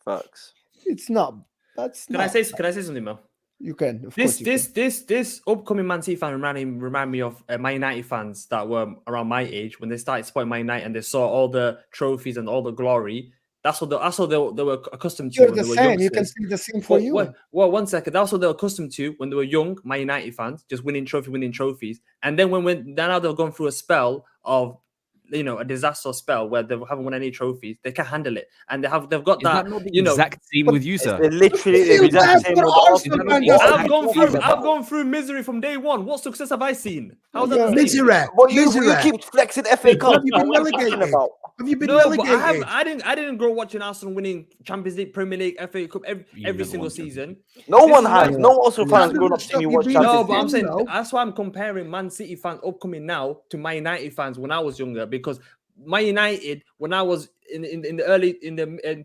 Facts. It's not. Can I say something, Mo? You can. This upcoming Man City fan remind me of Man United fans that were around my age when they started supporting Man United and they saw all the trophies and all the glory. That's what they were accustomed to. You're the same. You can see the same for you. Well, 1 second. That's what they were accustomed to when they were young, Man United fans, just winning trophies. And then now they've gone through a spell of, a disaster spell where they haven't won any trophies. They can't handle it, and they've got that. Exact same with you, sir. Literally the exact same with I've gone through misery from day one. What success have I seen? How's that misery? Well, you keep flexing FA Cup. Have you been relegated? Have you been relegated? But I didn't grow watching Arsenal winning Champions League, Premier League, FA Cup every single season. No one has. No Arsenal fans grown up seeing you watch Champions League. No, but I'm saying that's why I'm comparing Man City fans upcoming now to Man United fans when I was younger, because Man United, when I was in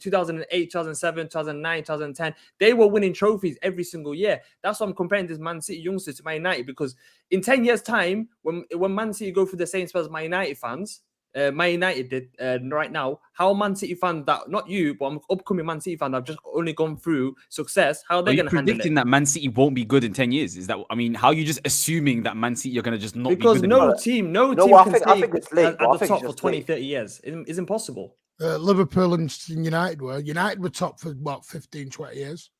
2008, 2007, 2009, 2010, they were winning trophies every single year. That's why I'm comparing this Man City youngsters to Man United, because in 10 years' time, when Man City go through the same spells as Man United fans, Man United did right now, how Man City fans that, not you, but upcoming Man City fans that have just only gone through success, how are they going to handle it? Predicting that Man City won't be good in 10 years? Is that, how are you just assuming that Man City are going to just not be good? Because no team can stay at the top for 20, 30 years. It's impossible. Liverpool and United were top for, 15, 20 years.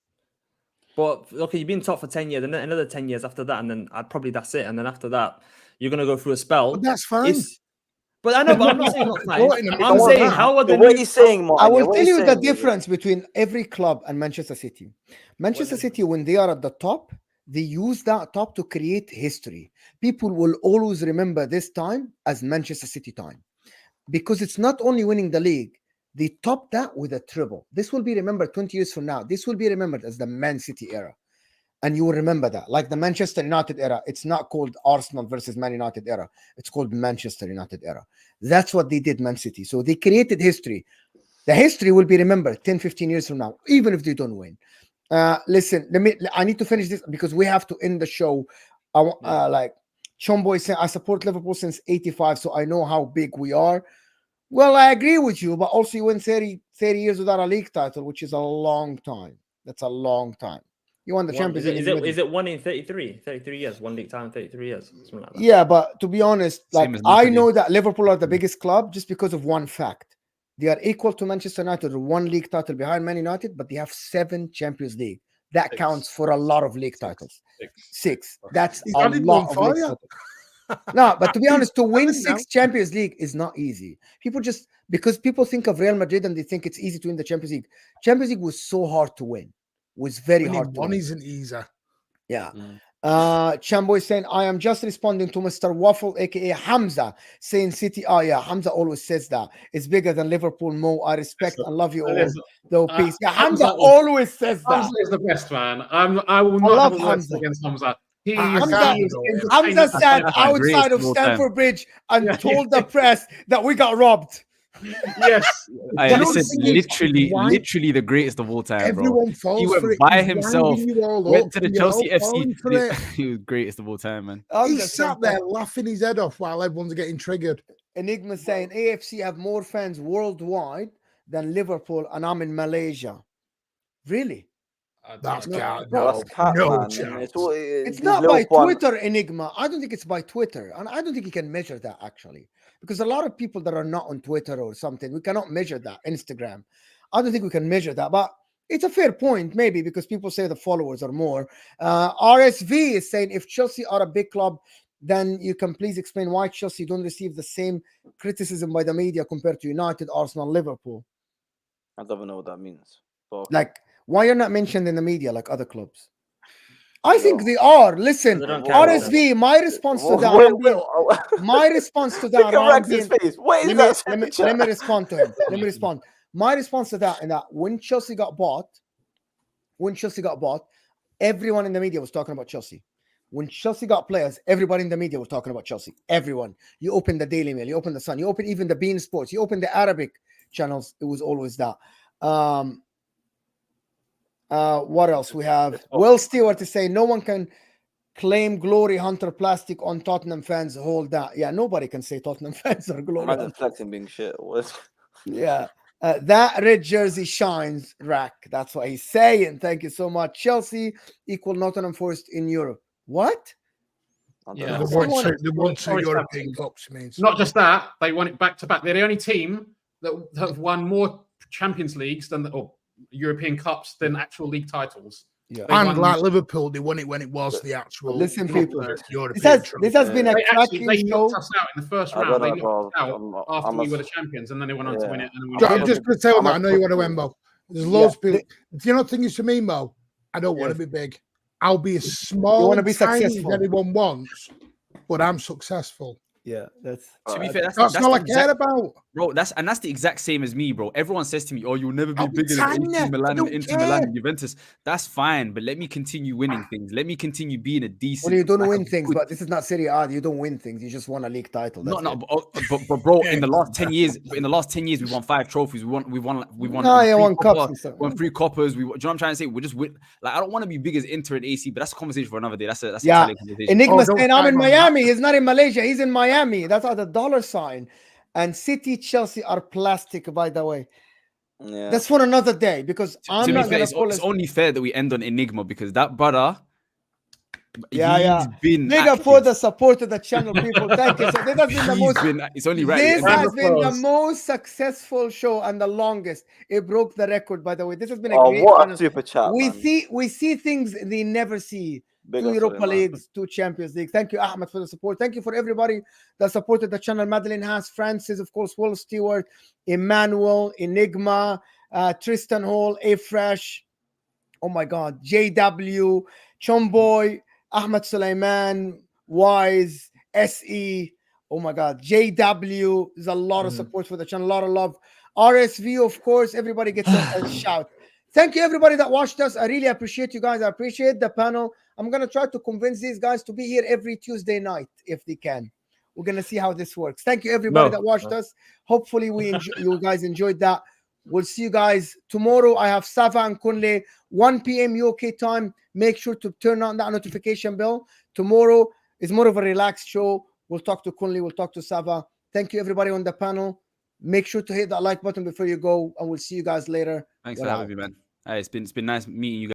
But, okay, you've been top for 10 years, and then another 10 years after that, and then probably that's it. And then after that, you're going to go through a spell. But that's fine. But I know, but I'm not saying not fine. I'm saying how are what are you saying, Martin? I will tell you the difference between every club and Manchester City. Manchester City, when they are at the top, they use that top to create history. People will always remember this time as Manchester City time, because it's not only winning the league, they topped that with a treble. This will be remembered 20 years from now. This will be remembered as the Man City era. And you will remember that. Like the Manchester United era, it's not called Arsenal versus Man United era. It's called Manchester United era. That's what they did, Man City. So they created history. The history will be remembered 10, 15 years from now, even if they don't win. Listen, I need to finish this because we have to end the show. Like Chomboy said, I support Liverpool since 85, so I know how big we are. Well, I agree with you, but also you win 30 years without a league title, which is a long time. That's a long time. He won the Champions League. Is it one in 33 years? One league time, 33 years, something like that. Yeah, but to be honest, Same like as I Napoli. know that Liverpool are the biggest club just because of one fact. They are equal to Manchester United, one league title behind Man United, but they have 7 Champions League. That counts for a lot of league titles. 6. That's He's a added lot one of for league you. titles. No, but to be honest, to win Haven't now. 6 Champions League is not easy. People just, because people think of Real Madrid and they think it's easy to win the Champions League. Champions League was so hard to win. Was very Winning hard to one win. isn't easy. Yeah. Chambo is saying, I am just responding to Mr. Waffle, aka Hamza, saying City. Oh, yeah, Hamza always says that. It's bigger than Liverpool. Mo, I respect and love you all. Though, peace. Yeah, Hamza always says that. Hamza is the best, man. I will I not love have a word Hamza. against Hamza. Hamza sat outside of of all Stamford Bridge and Yeah. told the press that we got robbed. Yes. I You know, listen, the thing is, why- literally the greatest of all time, bro. Everyone falls He for went it. by He's himself, winding you all went up, to the and you're all Chelsea FC. falling for it. He was greatest of all time, man. Hamza He's sat there laughing his head off while everyone's getting triggered. Enigma saying AFC have more fans worldwide than Liverpool, and I'm in Malaysia. Really? That's cat. That's cat, no man. chance. It's these not by Liverpool- Twitter, Enigma. I don't think it's by Twitter. And I don't think you can measure that actually. Because a lot of people that are not on Twitter or something, we cannot measure that. Instagram. I don't think we can measure that. But it's a fair point, maybe, because people say the followers are more. RSV is saying if Chelsea are a big club, then you can please explain why Chelsea don't receive the same criticism by the media compared to United, Arsenal, Liverpool. I don't even know what that means. But Like, why you're not mentioned in the media like other clubs? I think No. they are. Listen, They don't care about RSV, my response to that, my response to Look that, at Rags' face. What is that? let me respond to him. Let me respond. My response to that, and that when Chelsea got bought, everyone in the media was talking about Chelsea. When Chelsea got players, everybody in the media was talking about Chelsea. Everyone. You open the Daily Mail, you open the Sun, you open even the Bein Sports, you open the Arabic channels. It was always that. What else we have? Will Stewart is saying no one can claim glory hunter plastic on Tottenham fans. Hold that. Yeah, nobody can say Tottenham fans are glory Imagine hunters. flexing being shit. What? Yeah. That red jersey shines, Rack. That's what he's saying. Thank you so much. Chelsea equal Nottingham Forest in Europe. What? I don't Yeah. know. The one two Sorry, European Sam. Cups means. Not just that, they won it back to back. They're the only team that have won more Champions Leagues or European Cups than actual league titles. Yeah. They And won- like Liverpool, they won it when it was the actual. Listen, people. European This has been a They cracking show. knocked us out in the first I round. don't They know, knocked us bro. out after I'm we a- were the champions, and then they went on to win it. And then we I'm won it. just going to tell you I'm that a I know you want to win, football- Mo. There's loads of Yeah. people. Do you know the thing is to me, Mo? I don't want to be big. I'll be as small wanna and be tiny successful. as anyone wants, but I'm successful. Yeah, that's To be fair, That's that's all the I care exact, about. bro. That's the exact same as me, bro. Everyone says to me, "Oh, you'll never be I'll be bigger than AC tiny. Milan I and don't Inter Milan care. and Juventus." That's fine, but let me continue winning things. Let me continue being a decent. well, you don't like, win a things, good- but this is not Serie A. You don't win things. You just won a league title. That's No, it. but bro, in the last 10 years, we won 5 trophies. We won. No, you won cups Copa, and stuff. won 3 coppers. Do you know what I'm trying to say? We're just win. Like, I don't want to be big as Inter and AC, but that's a conversation for another day. That's a Yeah. Italian conversation. Enigma Oh, don't saying I'm in fight on that. Miami. He's not in Malaysia. He's in Miami. That's how the dollar sign. And City, Chelsea are plastic, by the way. Yeah. That's for another day because I'm To be not fair, gonna it's pull it. only fair that we end on Enigma because that brother, Yeah. he's been Big up active. for the support of the channel, people. Thank you. So this has been the He's most. been. It's only right. This we end has on- been the applause. most successful show and the longest. It broke the record, by the way. This has been a Oh, great what channel. a super chat, We man. see things they never see. Big 2 up for Europa him, man. Leagues, 2 Champions League. Thank you, Ahmed, for the support. Thank you for everybody that supported the channel. Madeline Haas, Francis, of course, Will Stewart, Emmanuel, Enigma, Tristan Hall, A-Fresh, oh my God, JW, Chomboy, Ahmed Sulaiman, Wise, SE, oh my God, JW. There's a lot of support for the channel, a lot of love. RSV, of course, everybody gets a shout. Thank you, everybody that watched us. I really appreciate you guys. I appreciate the panel. I'm going to try to convince these guys to be here every Tuesday night if they can. We're going to see how this works. Thank you, everybody that watched us. Hopefully, you guys enjoyed that. We'll see you guys tomorrow. I have Sava and Kunle, 1 p.m. UK time. Make sure to turn on that notification bell. Tomorrow is more of a relaxed show. We'll talk to Kunle. We'll talk to Sava. Thank you, everybody on the panel. Make sure to hit that like button before you go, and we'll see you guys later. Thanks We're for having out. me, man. Hey, it's been nice meeting you guys.